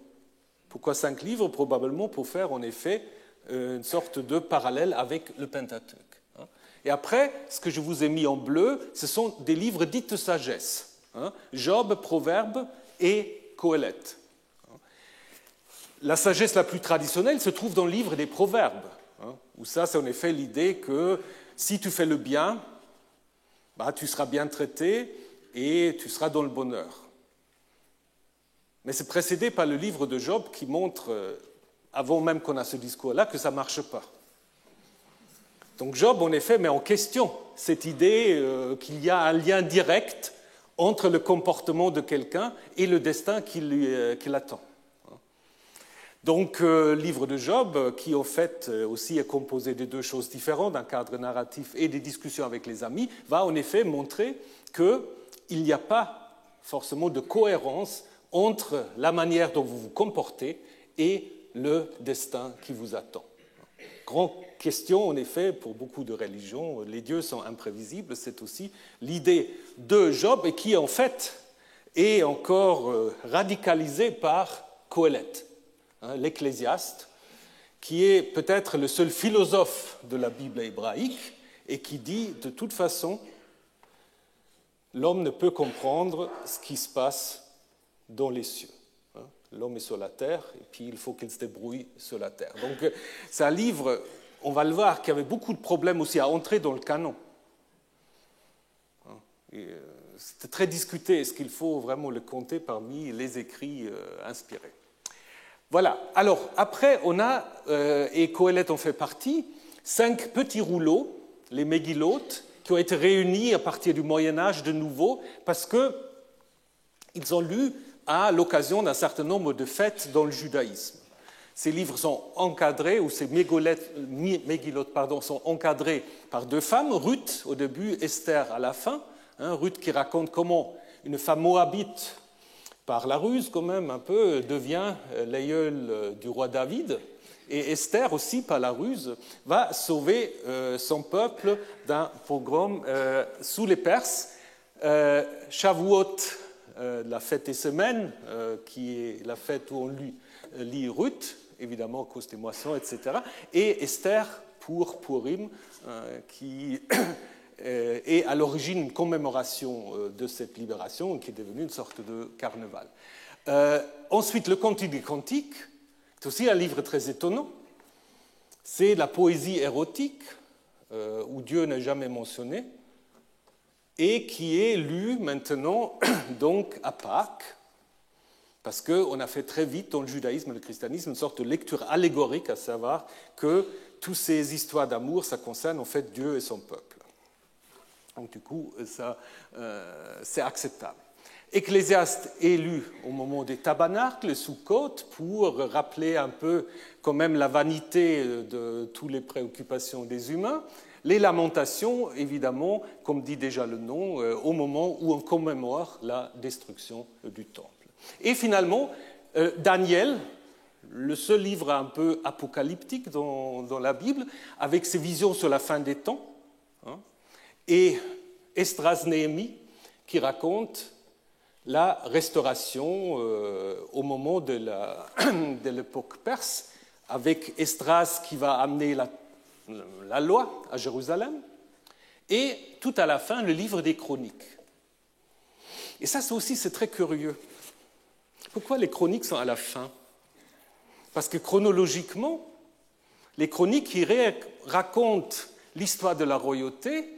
Pourquoi 5 livres ? Probablement pour faire en effet une sorte de parallèle avec le Pentateuque. Et après, ce que je vous ai mis en bleu, ce sont des livres dits de sagesse. Job, Proverbes et Qoéleth. La sagesse la plus traditionnelle se trouve dans le livre des Proverbes, où ça, c'est en effet l'idée que si tu fais le bien, tu seras bien traité et tu seras dans le bonheur. Mais c'est précédé par le livre de Job qui montre, avant même qu'on a ce discours-là, que ça ne marche pas. Donc Job, en effet, met en question cette idée qu'il y a un lien direct entre le comportement de quelqu'un et le destin qui l'attend. Donc le livre de Job, qui en fait aussi est composé de 2 choses différentes, d'un cadre narratif et des discussions avec les amis, va en effet montrer qu'il n'y a pas forcément de cohérence entre la manière dont vous vous comportez et le destin qui vous attend. grande question, en effet, pour beaucoup de religions, les dieux sont imprévisibles, c'est aussi l'idée de Job, et qui, en fait, est encore radicalisée par Qoéleth, l'Ecclésiaste, qui est peut-être le seul philosophe de la Bible hébraïque, et qui dit, de toute façon, l'homme ne peut comprendre ce qui se passe dans les cieux. L'homme est sur la terre, et puis il faut qu'il se débrouille sur la terre. Donc c'est un livre, on va le voir, qui avait beaucoup de problèmes aussi à entrer dans le canon. C'était très discuté, est-ce qu'il faut vraiment le compter parmi les écrits inspirés? Voilà, alors après on a, et Qoéleth en fait partie, 5 petits rouleaux, les Mégillotes, qui ont été réunis à partir du Moyen-Âge de nouveau, parce qu'ils ont lu à l'occasion d'un certain nombre de fêtes dans le judaïsme. Ces livres sont encadrés, ou ces Mégillotes sont encadrés par 2 femmes, Ruth au début, Esther à la fin. Ruth qui raconte comment une femme moabite, par la ruse quand même un peu, devient l'aïeule du roi David. Et Esther aussi, par la ruse, va sauver son peuple d'un pogrom sous les Perses. Shavuot, la fête des semaines, qui est la fête où on lit Ruth, évidemment à cause des moissons, etc. Et Esther pour Purim, qui est à l'origine une commémoration de cette libération, qui est devenue une sorte de carnaval. Ensuite, le Cantique des Cantiques, c'est aussi un livre très étonnant. C'est la poésie érotique, où Dieu n'est jamais mentionné, et qui est lu maintenant donc à Pâques, parce qu'on a fait très vite dans le judaïsme et le christianisme une sorte de lecture allégorique, à savoir que toutes ces histoires d'amour, ça concerne en fait Dieu et son peuple. Donc du coup, ça, c'est acceptable. Ecclésiaste est lu au moment des tabernacles, Sukkot, pour rappeler un peu quand même la vanité de toutes les préoccupations des humains. Les lamentations, évidemment, comme dit déjà le nom, au moment où on commémore la destruction du temple. Et finalement, Daniel, le seul livre un peu apocalyptique dans la Bible, avec ses visions sur la fin des temps, et Esdras Néhémie, qui raconte la restauration au moment de l'époque perse, avec Esdras qui va amener la loi à Jérusalem, et tout à la fin, le livre des chroniques. Et ça aussi, c'est très curieux. Pourquoi les chroniques sont à la fin? Parce que chronologiquement, les chroniques qui racontent l'histoire de la royauté,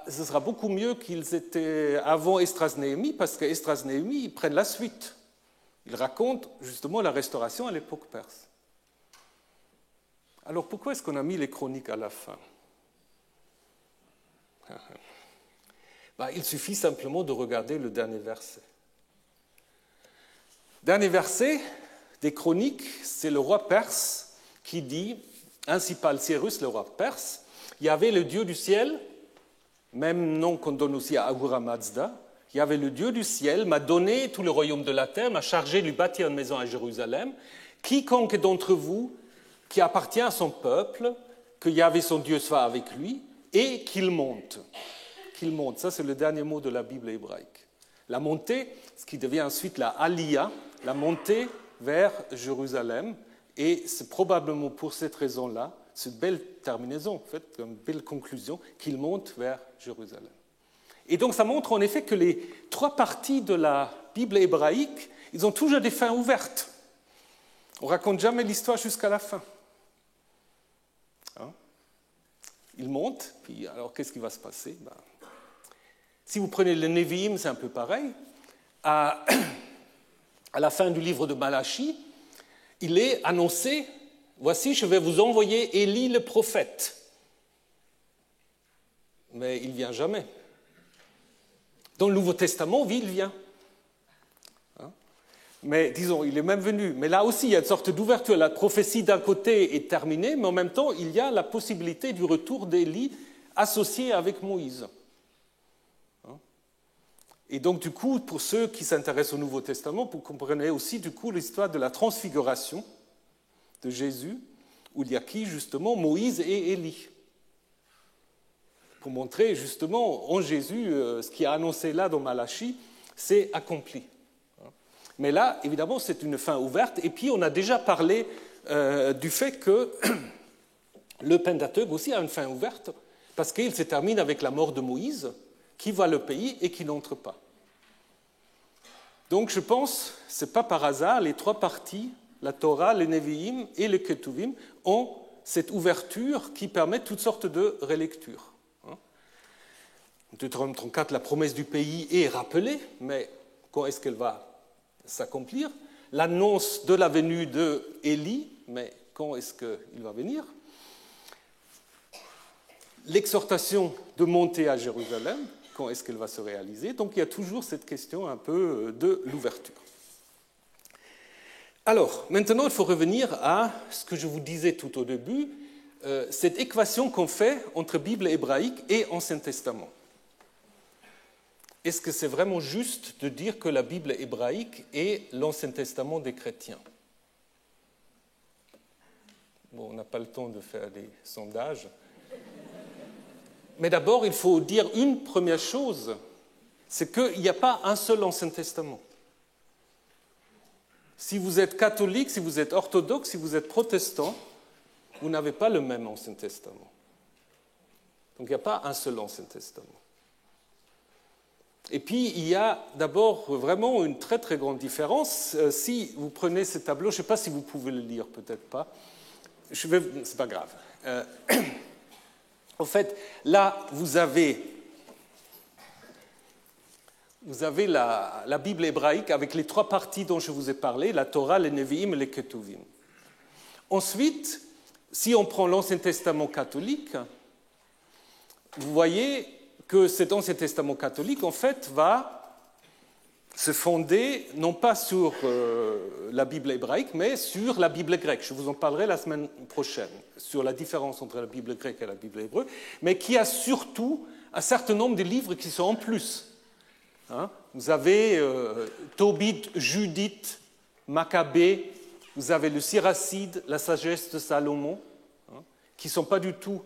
ce sera beaucoup mieux qu'ils étaient avant Esdras Néhémie, parce que Esdras Néhémie, ils prennent la suite. Ils racontent justement la restauration à l'époque perse. Alors pourquoi est-ce qu'on a mis les chroniques à la fin? Il suffit simplement de regarder le dernier verset. Dernier verset des chroniques, c'est le roi perse qui dit, ainsi parle Cyrus, le roi perse, il y avait le Dieu du ciel, même nom qu'on donne aussi à Ahura Mazda, il y avait le Dieu du ciel, m'a donné tout le royaume de la terre, m'a chargé de lui bâtir une maison à Jérusalem. Quiconque d'entre vous qui appartient à son peuple, que Yahvé son Dieu soit avec lui, et qu'il monte. Qu'il monte, ça c'est le dernier mot de la Bible hébraïque. La montée, ce qui devient ensuite la Aliyah, la montée vers Jérusalem, et c'est probablement pour cette raison-là, cette belle terminaison, en fait, une belle conclusion, qu'il monte vers Jérusalem. Et donc ça montre en effet que les 3 parties de la Bible hébraïque, ils ont toujours des fins ouvertes. On ne raconte jamais l'histoire jusqu'à la fin. Il monte, puis alors qu'est-ce qui va se passer? Si vous prenez le Nevi'im, c'est un peu pareil. À la fin du livre de Malachie, il est annoncé, voici, je vais vous envoyer Élie le prophète. Mais il ne vient jamais. Dans le Nouveau Testament, oui, il vient. Mais disons, il est même venu. Mais là aussi, il y a une sorte d'ouverture. La prophétie d'un côté est terminée, mais en même temps, il y a la possibilité du retour d'Élie associé avec Moïse. Et donc, du coup, pour ceux qui s'intéressent au Nouveau Testament, vous comprenez aussi, du coup, l'histoire de la transfiguration de Jésus, où il y a qui, justement? Moïse et Élie. Pour montrer, justement, en Jésus, ce qui est annoncé là dans Malachie, c'est accompli. Mais là, évidemment, c'est une fin ouverte. Et puis, on a déjà parlé du fait que le Pentateuque aussi a une fin ouverte, parce qu'il se termine avec la mort de Moïse, qui voit le pays et qui n'entre pas. Donc, je pense, ce n'est pas par hasard, les trois parties, la Torah, les Nevi'im et les Ketuvim, ont cette ouverture qui permet toutes sortes de relectures. En Deutéronome 34, la promesse du pays est rappelée, mais quand est-ce qu'elle va s'accomplir? L'annonce de la venue d'Élie, mais quand est-ce qu'il va venir? L'exhortation de monter à Jérusalem, quand est-ce qu'elle va se réaliser? Donc il y a toujours cette question un peu de l'ouverture. Alors, maintenant, il faut revenir à ce que je vous disais tout au début, cette équation qu'on fait entre Bible hébraïque et Ancien Testament. Est-ce que c'est vraiment juste de dire que la Bible hébraïque est l'Ancien Testament des chrétiens? Bon, on n'a pas le temps de faire des sondages. Mais d'abord, il faut dire une première chose, c'est qu'il n'y a pas un seul Ancien Testament. Si vous êtes catholique, si vous êtes orthodoxe, si vous êtes protestant, vous n'avez pas le même Ancien Testament. Donc il n'y a pas un seul Ancien Testament. Et puis, il y a d'abord vraiment une très très grande différence. Si vous prenez ce tableau, je ne sais pas si vous pouvez le lire, peut-être pas. Ce n'est pas grave. En fait, là, vous avez la Bible hébraïque avec les trois parties dont je vous ai parlé, la Torah, les Nevi'im et les Ketuvim. Ensuite, si on prend l'Ancien Testament catholique, vous voyez que cet Ancien Testament catholique, en fait, va se fonder non pas sur la Bible hébraïque, mais sur la Bible grecque. Je vous en parlerai la semaine prochaine, sur la différence entre la Bible grecque et la Bible hébreu, mais qui a surtout un certain nombre de livres qui sont en plus. Vous avez Tobit, Judith, Maccabée, vous avez le Siracide, la sagesse de Salomon, qui ne sont pas du tout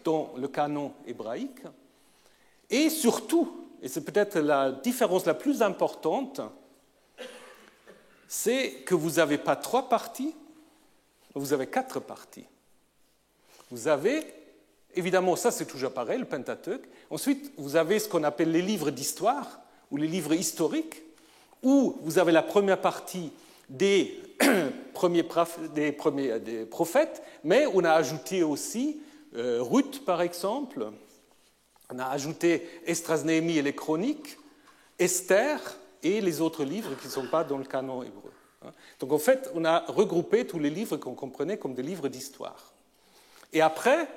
dans le canon hébraïque. Et surtout, et c'est peut-être la différence la plus importante, c'est que vous n'avez pas trois parties, vous avez quatre parties. Vous avez, évidemment, ça c'est toujours pareil, le Pentateuque. Ensuite, vous avez ce qu'on appelle les livres d'histoire, ou les livres historiques, où vous avez la première partie des prophètes, mais on a ajouté aussi Ruth, par exemple, on a ajouté Esdras, Néhémie et les Chroniques, Esther et les autres livres qui ne sont pas dans le canon hébreu. Donc en fait, on a regroupé tous les livres qu'on comprenait comme des livres d'histoire. Et après,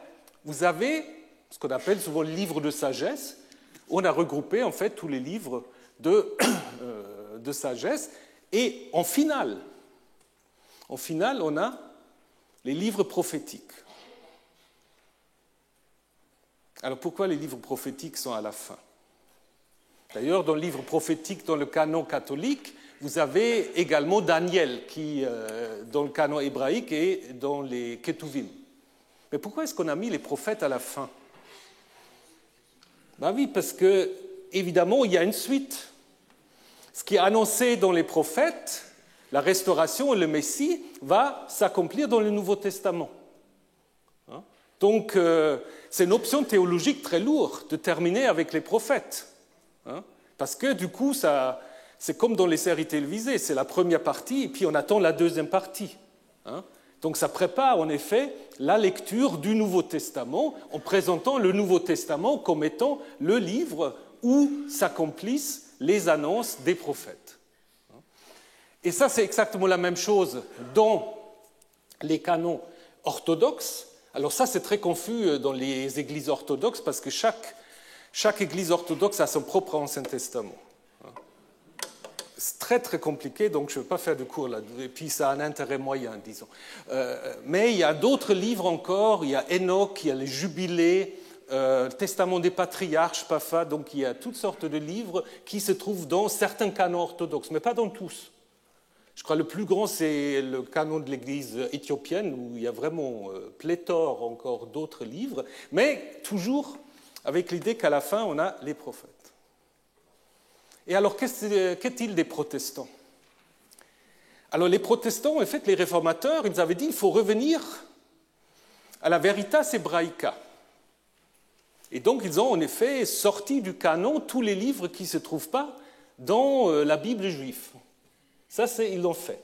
vous avez ce qu'on appelle souvent le livre de sagesse. On a regroupé en fait tous les livres de sagesse. Et en finale, on a les livres prophétiques. Alors pourquoi les livres prophétiques sont à la fin? D'ailleurs, dans le livre prophétique, dans le canon catholique, vous avez également Daniel, qui, dans le canon hébraïque, est dans les Ketuvim. Mais pourquoi est-ce qu'on a mis les prophètes à la fin? Ben oui, parce que, évidemment, il y a une suite. Ce qui est annoncé dans les prophètes, la restauration et le Messie, va s'accomplir dans le Nouveau Testament. Donc, c'est une option théologique très lourde de terminer avec les prophètes. Parce que, du coup, c'est comme dans les séries télévisées, c'est la première partie et puis on attend la deuxième partie. Donc, ça prépare en effet la lecture du Nouveau Testament en présentant le Nouveau Testament comme étant le livre où s'accomplissent les annonces des prophètes. Et ça, c'est exactement la même chose dans les canons orthodoxes. Alors ça, c'est très confus dans les églises orthodoxes parce que chaque église orthodoxe a son propre Ancien Testament. C'est très très compliqué, donc je ne vais pas faire de cours là-dessus. Et puis ça a un intérêt moyen, disons. Mais il y a d'autres livres encore. Il y a Enoch, il y a les Jubilés, le Testament des patriarches, Pafa. Donc il y a toutes sortes de livres qui se trouvent dans certains canons orthodoxes, mais pas dans tous. Je crois que le plus grand, c'est le canon de l'Église éthiopienne, où il y a vraiment pléthore encore d'autres livres, mais toujours avec l'idée qu'à la fin, on a les prophètes. Et alors, qu'est-il des protestants? Alors, les protestants, en fait, les réformateurs, ils avaient dit qu'il faut revenir à la Veritas Hebraica. Et donc, ils ont en effet sorti du canon tous les livres qui ne se trouvent pas dans la Bible juive. Ça, ils l'ont fait.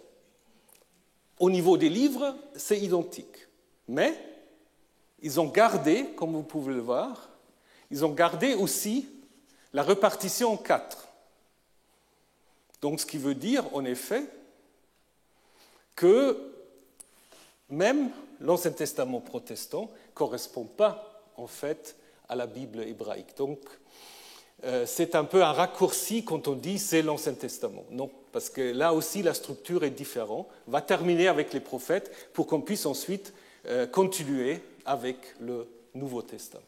Au niveau des livres, c'est identique. Mais ils ont gardé, comme vous pouvez le voir, ils ont gardé aussi la répartition en 4. Donc, ce qui veut dire, en effet, que même l'Ancien Testament protestant ne correspond pas, en fait, à la Bible hébraïque. Donc, c'est un peu un raccourci quand on dit c'est l'Ancien Testament. Non, parce que là aussi la structure est différente. On va terminer avec les prophètes pour qu'on puisse ensuite continuer avec le Nouveau Testament.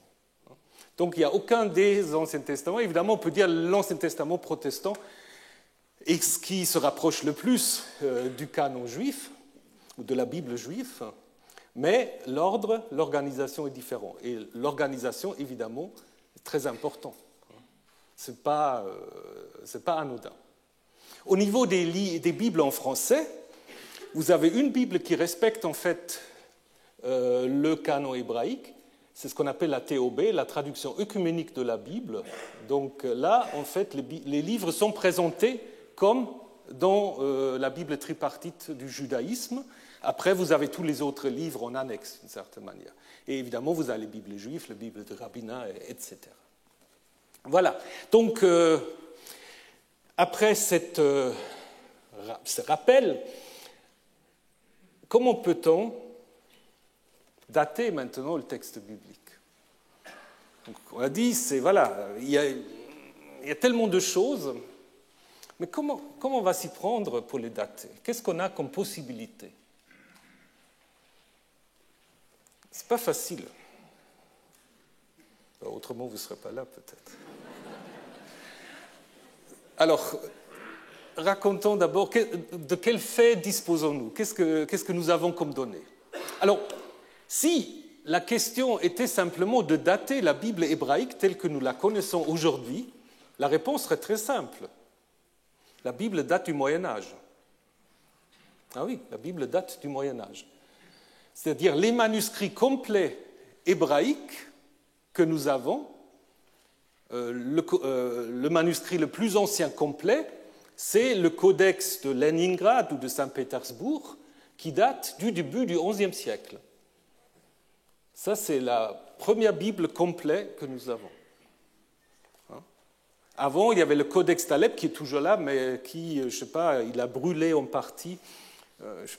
Donc il n'y a aucun des Anciens Testaments. Évidemment, on peut dire l'Ancien Testament protestant est ce qui se rapproche le plus du canon juif ou de la Bible juive, mais l'ordre, l'organisation est différent. Et l'organisation, évidemment, est très importante. Ce n'est pas anodin. Au niveau des Bibles en français, vous avez une Bible qui respecte en fait le canon hébraïque. C'est ce qu'on appelle la TOB, la traduction œcuménique de la Bible. Donc là, en fait, les livres sont présentés comme dans la Bible tripartite du judaïsme. Après, vous avez tous les autres livres en annexe, d'une certaine manière. Et évidemment, vous avez les Bibles juives, les Bibles de rabbinat, etc. Voilà. Donc, après ce rappel, comment peut-on dater maintenant le texte biblique? Donc, on a dit, il y a tellement de choses, mais comment on va s'y prendre pour les dater? Qu'est-ce qu'on a comme possibilité? Ce n'est pas facile. Autrement, vous ne serez pas là, peut-être. Alors, racontons d'abord de quels faits disposons-nous? Qu'est-ce que nous avons comme données? Alors, si la question était simplement de dater la Bible hébraïque telle que nous la connaissons aujourd'hui, la réponse serait très simple. La Bible date du Moyen-Âge. Ah oui, la Bible date du Moyen-Âge. C'est-à-dire les manuscrits complets hébraïques que nous avons, le manuscrit le plus ancien complet, c'est le Codex de Leningrad ou de Saint-Pétersbourg, qui date du début du XIe siècle. Ça, c'est la première Bible complète que nous avons. Avant, il y avait le Codex d'Alep qui est toujours là, mais qui, je ne sais pas, il a brûlé en partie. Je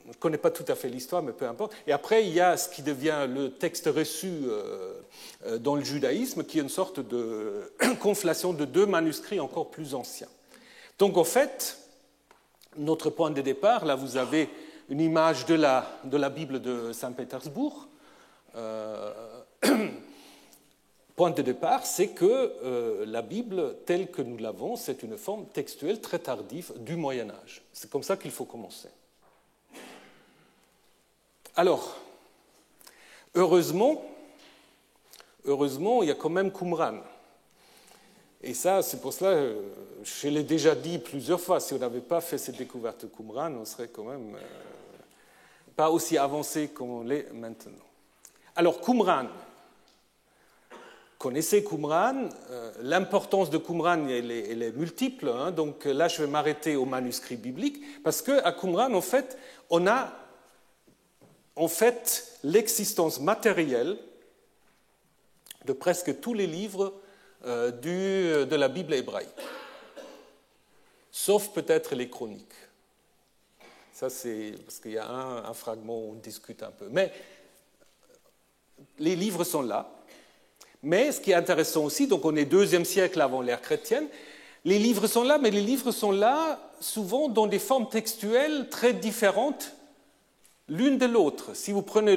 ne connais pas tout à fait l'histoire, mais peu importe. Et après, il y a ce qui devient le texte reçu dans le judaïsme, qui est une sorte de conflation de deux manuscrits encore plus anciens. Donc, en fait, notre point de départ, là, vous avez une image de la Bible de Saint-Pétersbourg. Point de départ, c'est que la Bible, telle que nous l'avons, c'est une forme textuelle très tardive du Moyen-Âge. C'est comme ça qu'il faut commencer. Alors, heureusement, il y a quand même Qumran. Et ça, c'est pour cela, je l'ai déjà dit plusieurs fois, si on n'avait pas fait cette découverte de Qumran, on serait quand même pas aussi avancé qu'on l'est maintenant. Alors, Qumran. Connaissez Qumran, l'importance de Qumran, elle est multiple, hein, donc là je vais m'arrêter au manuscrit biblique, parce qu'à Qumran, en fait, on a l'existence matérielle de presque tous les livres de la Bible hébraïque, sauf peut-être les chroniques. Ça, c'est parce qu'il y a un fragment où on discute un peu. Mais les livres sont là. Mais ce qui est intéressant aussi, donc on est 2e siècle avant l'ère chrétienne, les livres sont là, mais les livres sont là souvent dans des formes textuelles très différentes l'une de l'autre. Si vous prenez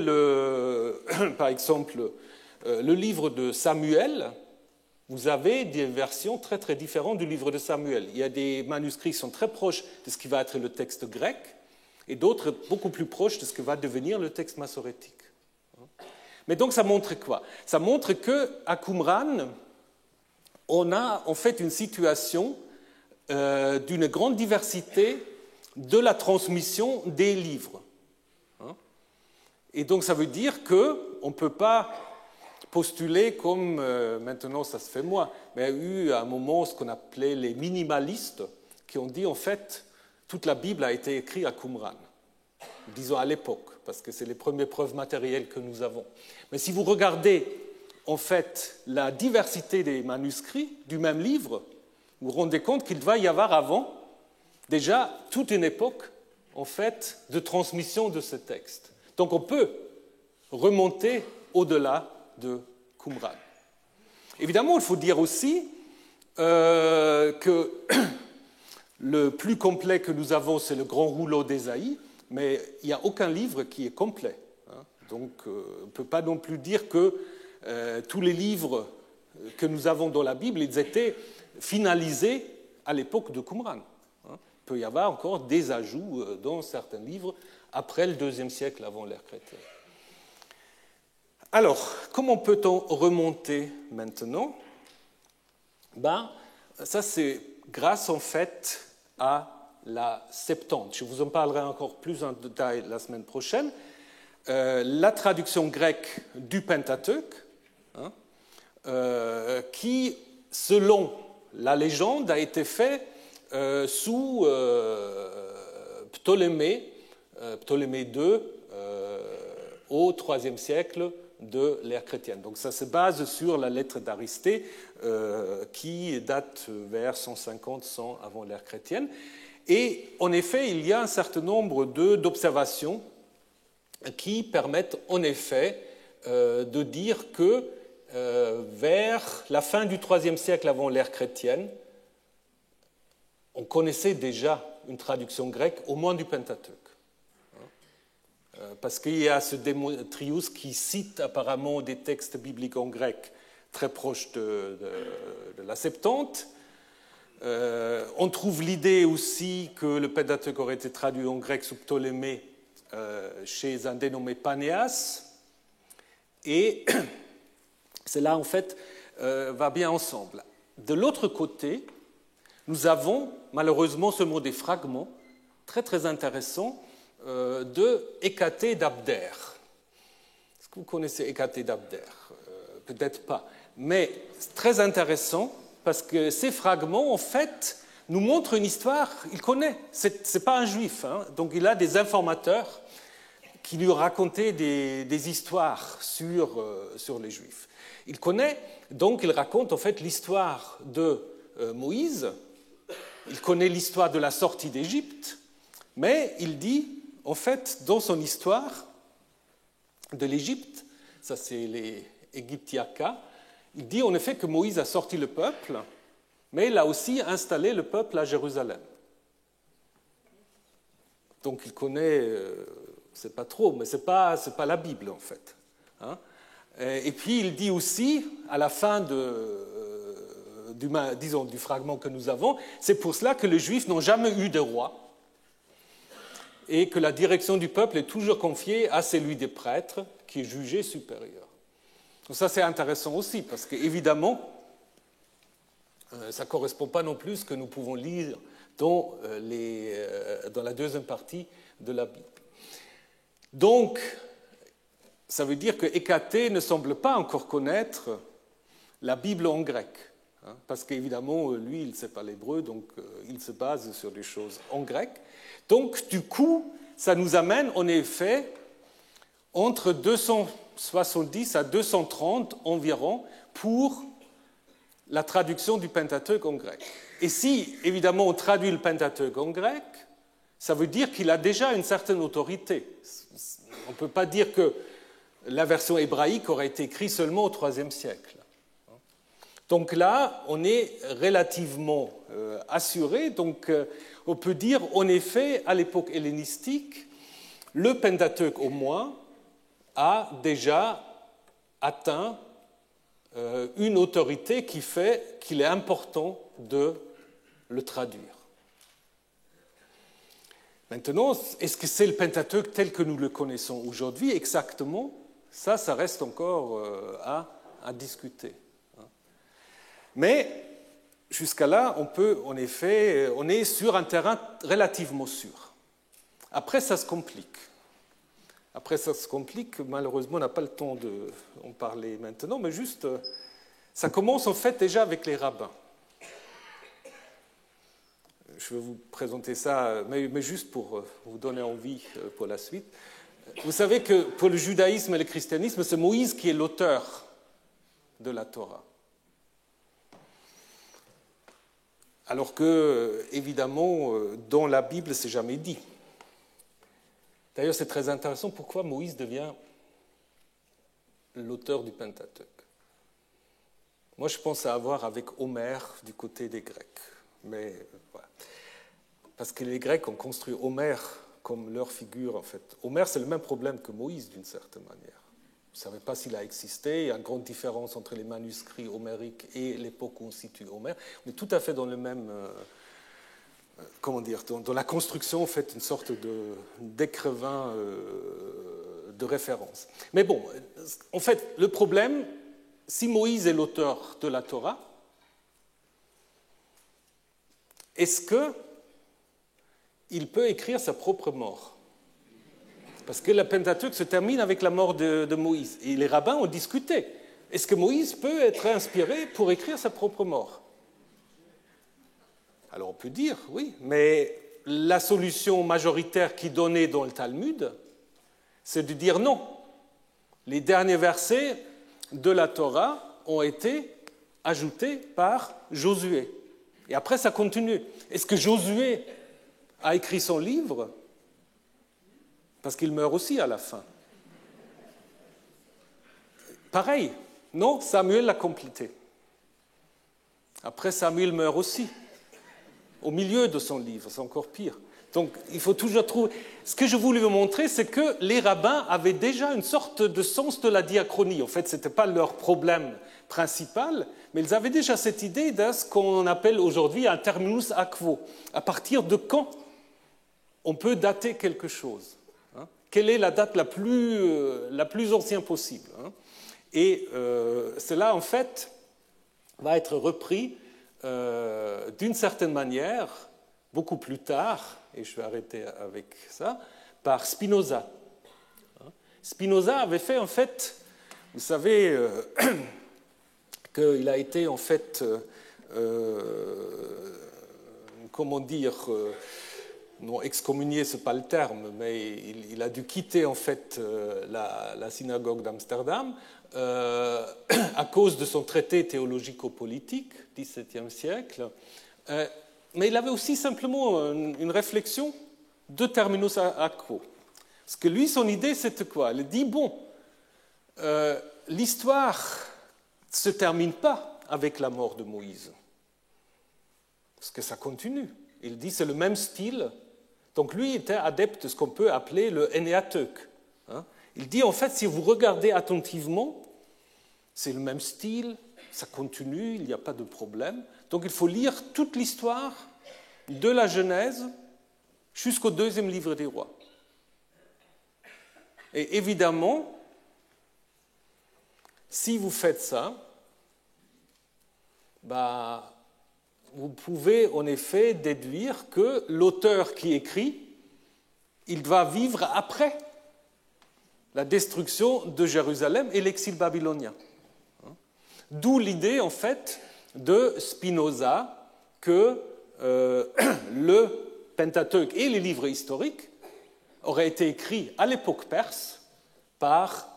par exemple le livre de Samuel, vous avez des versions très très différentes du livre de Samuel. Il y a des manuscrits qui sont très proches de ce qui va être le texte grec et d'autres beaucoup plus proches de ce que va devenir le texte massorétique. Mais donc ça montre quoi? Ça montre qu'à Qumran, on a en fait une situation d'une grande diversité de la transmission des livres. Et donc ça veut dire qu'on ne peut pas postuler comme maintenant ça se fait moins, mais il y a eu à un moment ce qu'on appelait les minimalistes qui ont dit en fait toute la Bible a été écrite à Qumran, disons à l'époque, parce que c'est les premières preuves matérielles que nous avons. Mais si vous regardez en fait la diversité des manuscrits du même livre, vous vous rendez compte qu'il va y avoir avant déjà toute une époque en fait de transmission de ce texte. Donc on peut remonter au-delà de Qumran. Évidemment, il faut dire aussi que le plus complet que nous avons, c'est le grand rouleau d'Ésaïe, mais il n'y a aucun livre qui est complet. Donc, on ne peut pas non plus dire que tous les livres que nous avons dans la Bible, ils étaient finalisés à l'époque de Qumran. Il peut y avoir encore des ajouts dans certains livres après le IIe siècle avant l'ère chrétienne. Alors, comment peut-on remonter maintenant? Ça, c'est grâce en fait à la Septante. Je vous en parlerai encore plus en détail la semaine prochaine. La traduction grecque du Pentateuque, qui, selon la légende, a été faite sous Ptolémée II au IIIe siècle de l'ère chrétienne. Donc ça se base sur la lettre d'Aristée qui date vers 150-100 avant l'ère chrétienne. Et en effet, il y a un certain nombre d'observations qui permettent en effet de dire que vers la fin du IIIe siècle avant l'ère chrétienne, on connaissait déjà une traduction grecque, au moins du Pentateuque. Parce qu'il y a ce Démétrius qui cite apparemment des textes bibliques en grec très proches de la Septante. On trouve l'idée aussi que le Pentateuque aurait été traduit en grec sous Ptolémée chez un dénommé Panéas. Et cela, en fait, va bien ensemble. De l'autre côté, nous avons malheureusement seulement des fragments très très intéressants de Hécatée d'Abder. Est-ce que vous connaissez Hécatée d'Abder? Peut-être pas. Mais c'est très intéressant parce que ces fragments, en fait, nous montrent une histoire. Il connaît. Ce n'est pas un juif. Donc il a des informateurs qui lui racontaient des histoires sur les juifs. Il connaît, donc il raconte en fait l'histoire de Moïse. Il connaît l'histoire de la sortie d'Égypte. Mais il dit, en fait, dans son histoire de l'Égypte, ça c'est les Égyptiacas, il dit en effet que Moïse a sorti le peuple, mais il a aussi installé le peuple à Jérusalem. Donc il connaît, c'est pas trop, mais c'est pas la Bible en fait. Et puis il dit aussi, à la fin du fragment que nous avons, c'est pour cela que les Juifs n'ont jamais eu de roi, et que la direction du peuple est toujours confiée à celui des prêtres, qui est jugé supérieur. Donc ça, c'est intéressant aussi, parce qu'évidemment, ça ne correspond pas non plus à ce que nous pouvons lire dans la deuxième partie de la Bible. Donc, ça veut dire que Hécatée ne semble pas encore connaître la Bible en grec, parce qu'évidemment, lui, il ne sait pas l'hébreu, donc il se base sur des choses en grec. Donc, du coup, ça nous amène en effet entre 270 à 230 environ pour la traduction du Pentateuque en grec. Et si, évidemment, on traduit le Pentateuque en grec, ça veut dire qu'il a déjà une certaine autorité. On ne peut pas dire que la version hébraïque aurait été écrite seulement au IIIe siècle. Donc là, on est relativement assuré. Donc, on peut dire, en effet, à l'époque hellénistique, le Pentateuque, au moins, a déjà atteint une autorité qui fait qu'il est important de le traduire. Maintenant, est-ce que c'est le Pentateuque tel que nous le connaissons aujourd'hui exactement? Ça reste encore à discuter. Mais jusqu'à là, on est sur un terrain relativement sûr. Après, ça se complique. Malheureusement, on n'a pas le temps d'en parler maintenant, mais juste, ça commence en fait déjà avec les rabbins. Je vais vous présenter ça, mais juste pour vous donner envie pour la suite. Vous savez que pour le judaïsme et le christianisme, c'est Moïse qui est l'auteur de la Torah. Alors que, évidemment, dans la Bible, c'est jamais dit. D'ailleurs, c'est très intéressant pourquoi Moïse devient l'auteur du Pentateuque. Moi, je pense à avoir avec Homère du côté des Grecs. Mais voilà. Parce que les Grecs ont construit Homère comme leur figure, en fait. Homère, c'est le même problème que Moïse, d'une certaine manière. Vous ne savez pas s'il a existé. Il y a une grande différence entre les manuscrits homériques et l'époque où on situe Homère. On est tout à fait dans le même... dans la construction, en fait, une sorte d'écrivain de référence. Mais bon, en fait, le problème, si Moïse est l'auteur de la Torah, est-ce qu'il peut écrire sa propre mort? Parce que le Pentateuque se termine avec la mort de Moïse. Et les rabbins ont discuté. Est-ce que Moïse peut être inspiré pour écrire sa propre mort? Alors on peut dire, oui, mais la solution majoritaire qui est donnée dans le Talmud, c'est de dire non. Les derniers versets de la Torah ont été ajoutés par Josué. Et après, ça continue. Est-ce que Josué a écrit son livre? Parce qu'il meurt aussi à la fin. Pareil, non, Samuel l'a complété. Après, Samuel meurt aussi. Au milieu de son livre, c'est encore pire. Donc, il faut toujours trouver... Ce que je voulais vous montrer, c'est que les rabbins avaient déjà une sorte de sens de la diachronie. En fait, ce n'était pas leur problème principal, mais ils avaient déjà cette idée de ce qu'on appelle aujourd'hui un terminus a quo. À partir de quand on peut dater quelque chose? Quelle est la date la plus ancienne possible? Et cela, en fait, va être repris d'une certaine manière, beaucoup plus tard, et je vais arrêter avec ça, par Spinoza. Spinoza avait fait, en fait, vous savez, qu'il a été, en fait, comment dire, non, excommunié, ce n'est pas le terme, mais il a dû quitter, en fait, la synagogue d'Amsterdam à cause de son traité théologico-politique, XVIIe siècle. Mais il avait aussi simplement une réflexion de terminus a quo. Parce que lui, son idée, c'était quoi? Il dit, bon, l'histoire ne se termine pas avec la mort de Moïse. Parce que ça continue. Il dit, c'est le même style. Donc lui était adepte de ce qu'on peut appeler le Enéateuque. Il dit, en fait, si vous regardez attentivement, c'est le même style, ça continue, il n'y a pas de problème. Donc il faut lire toute l'histoire de la Genèse jusqu'au 2e livre des Rois. Et évidemment, si vous faites ça, vous pouvez en effet déduire que l'auteur qui écrit, il va vivre après la destruction de Jérusalem et l'exil babylonien. D'où l'idée, en fait, de Spinoza que le Pentateuque et les livres historiques auraient été écrits à l'époque perse par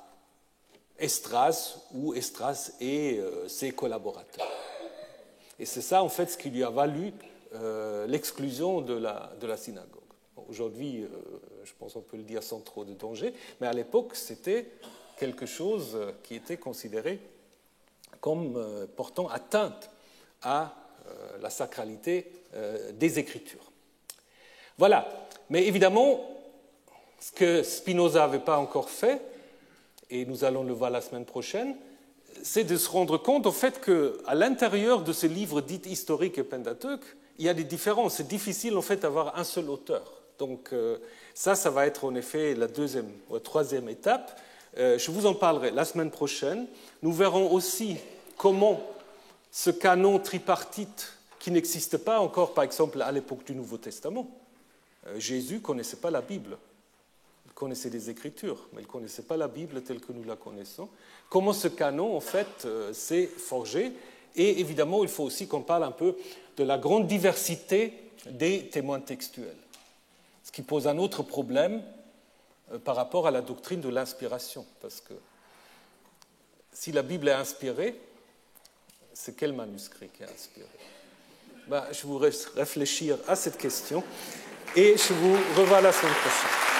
Esdras ou Esdras et ses collaborateurs. Et c'est ça, en fait, ce qui lui a valu l'exclusion de la synagogue. Aujourd'hui, je pense qu'on peut le dire sans trop de danger, mais à l'époque, c'était quelque chose qui était considéré comme portant atteinte à la sacralité des Écritures. Voilà. Mais évidemment, ce que Spinoza n'avait pas encore fait, et nous allons le voir la semaine prochaine, c'est de se rendre compte au fait qu'à l'intérieur de ces livres dits historiques et Pentateuque, il y a des différences. C'est difficile en fait d'avoir un seul auteur. Donc ça va être en effet la deuxième ou la troisième étape. Je vous en parlerai la semaine prochaine. Nous verrons aussi comment ce canon tripartite, qui n'existe pas encore, par exemple, à l'époque du Nouveau Testament. Jésus ne connaissait pas la Bible. Il connaissait les Écritures, mais il ne connaissait pas la Bible telle que nous la connaissons. Comment ce canon, en fait, s'est forgé. Et évidemment, il faut aussi qu'on parle un peu de la grande diversité des témoins textuels. Ce qui pose un autre problème par rapport à la doctrine de l'inspiration. Parce que si la Bible est inspirée, c'est quel manuscrit qui est inspiré? Je vous laisse réfléchir à cette question et je vous revois la semaine prochaine.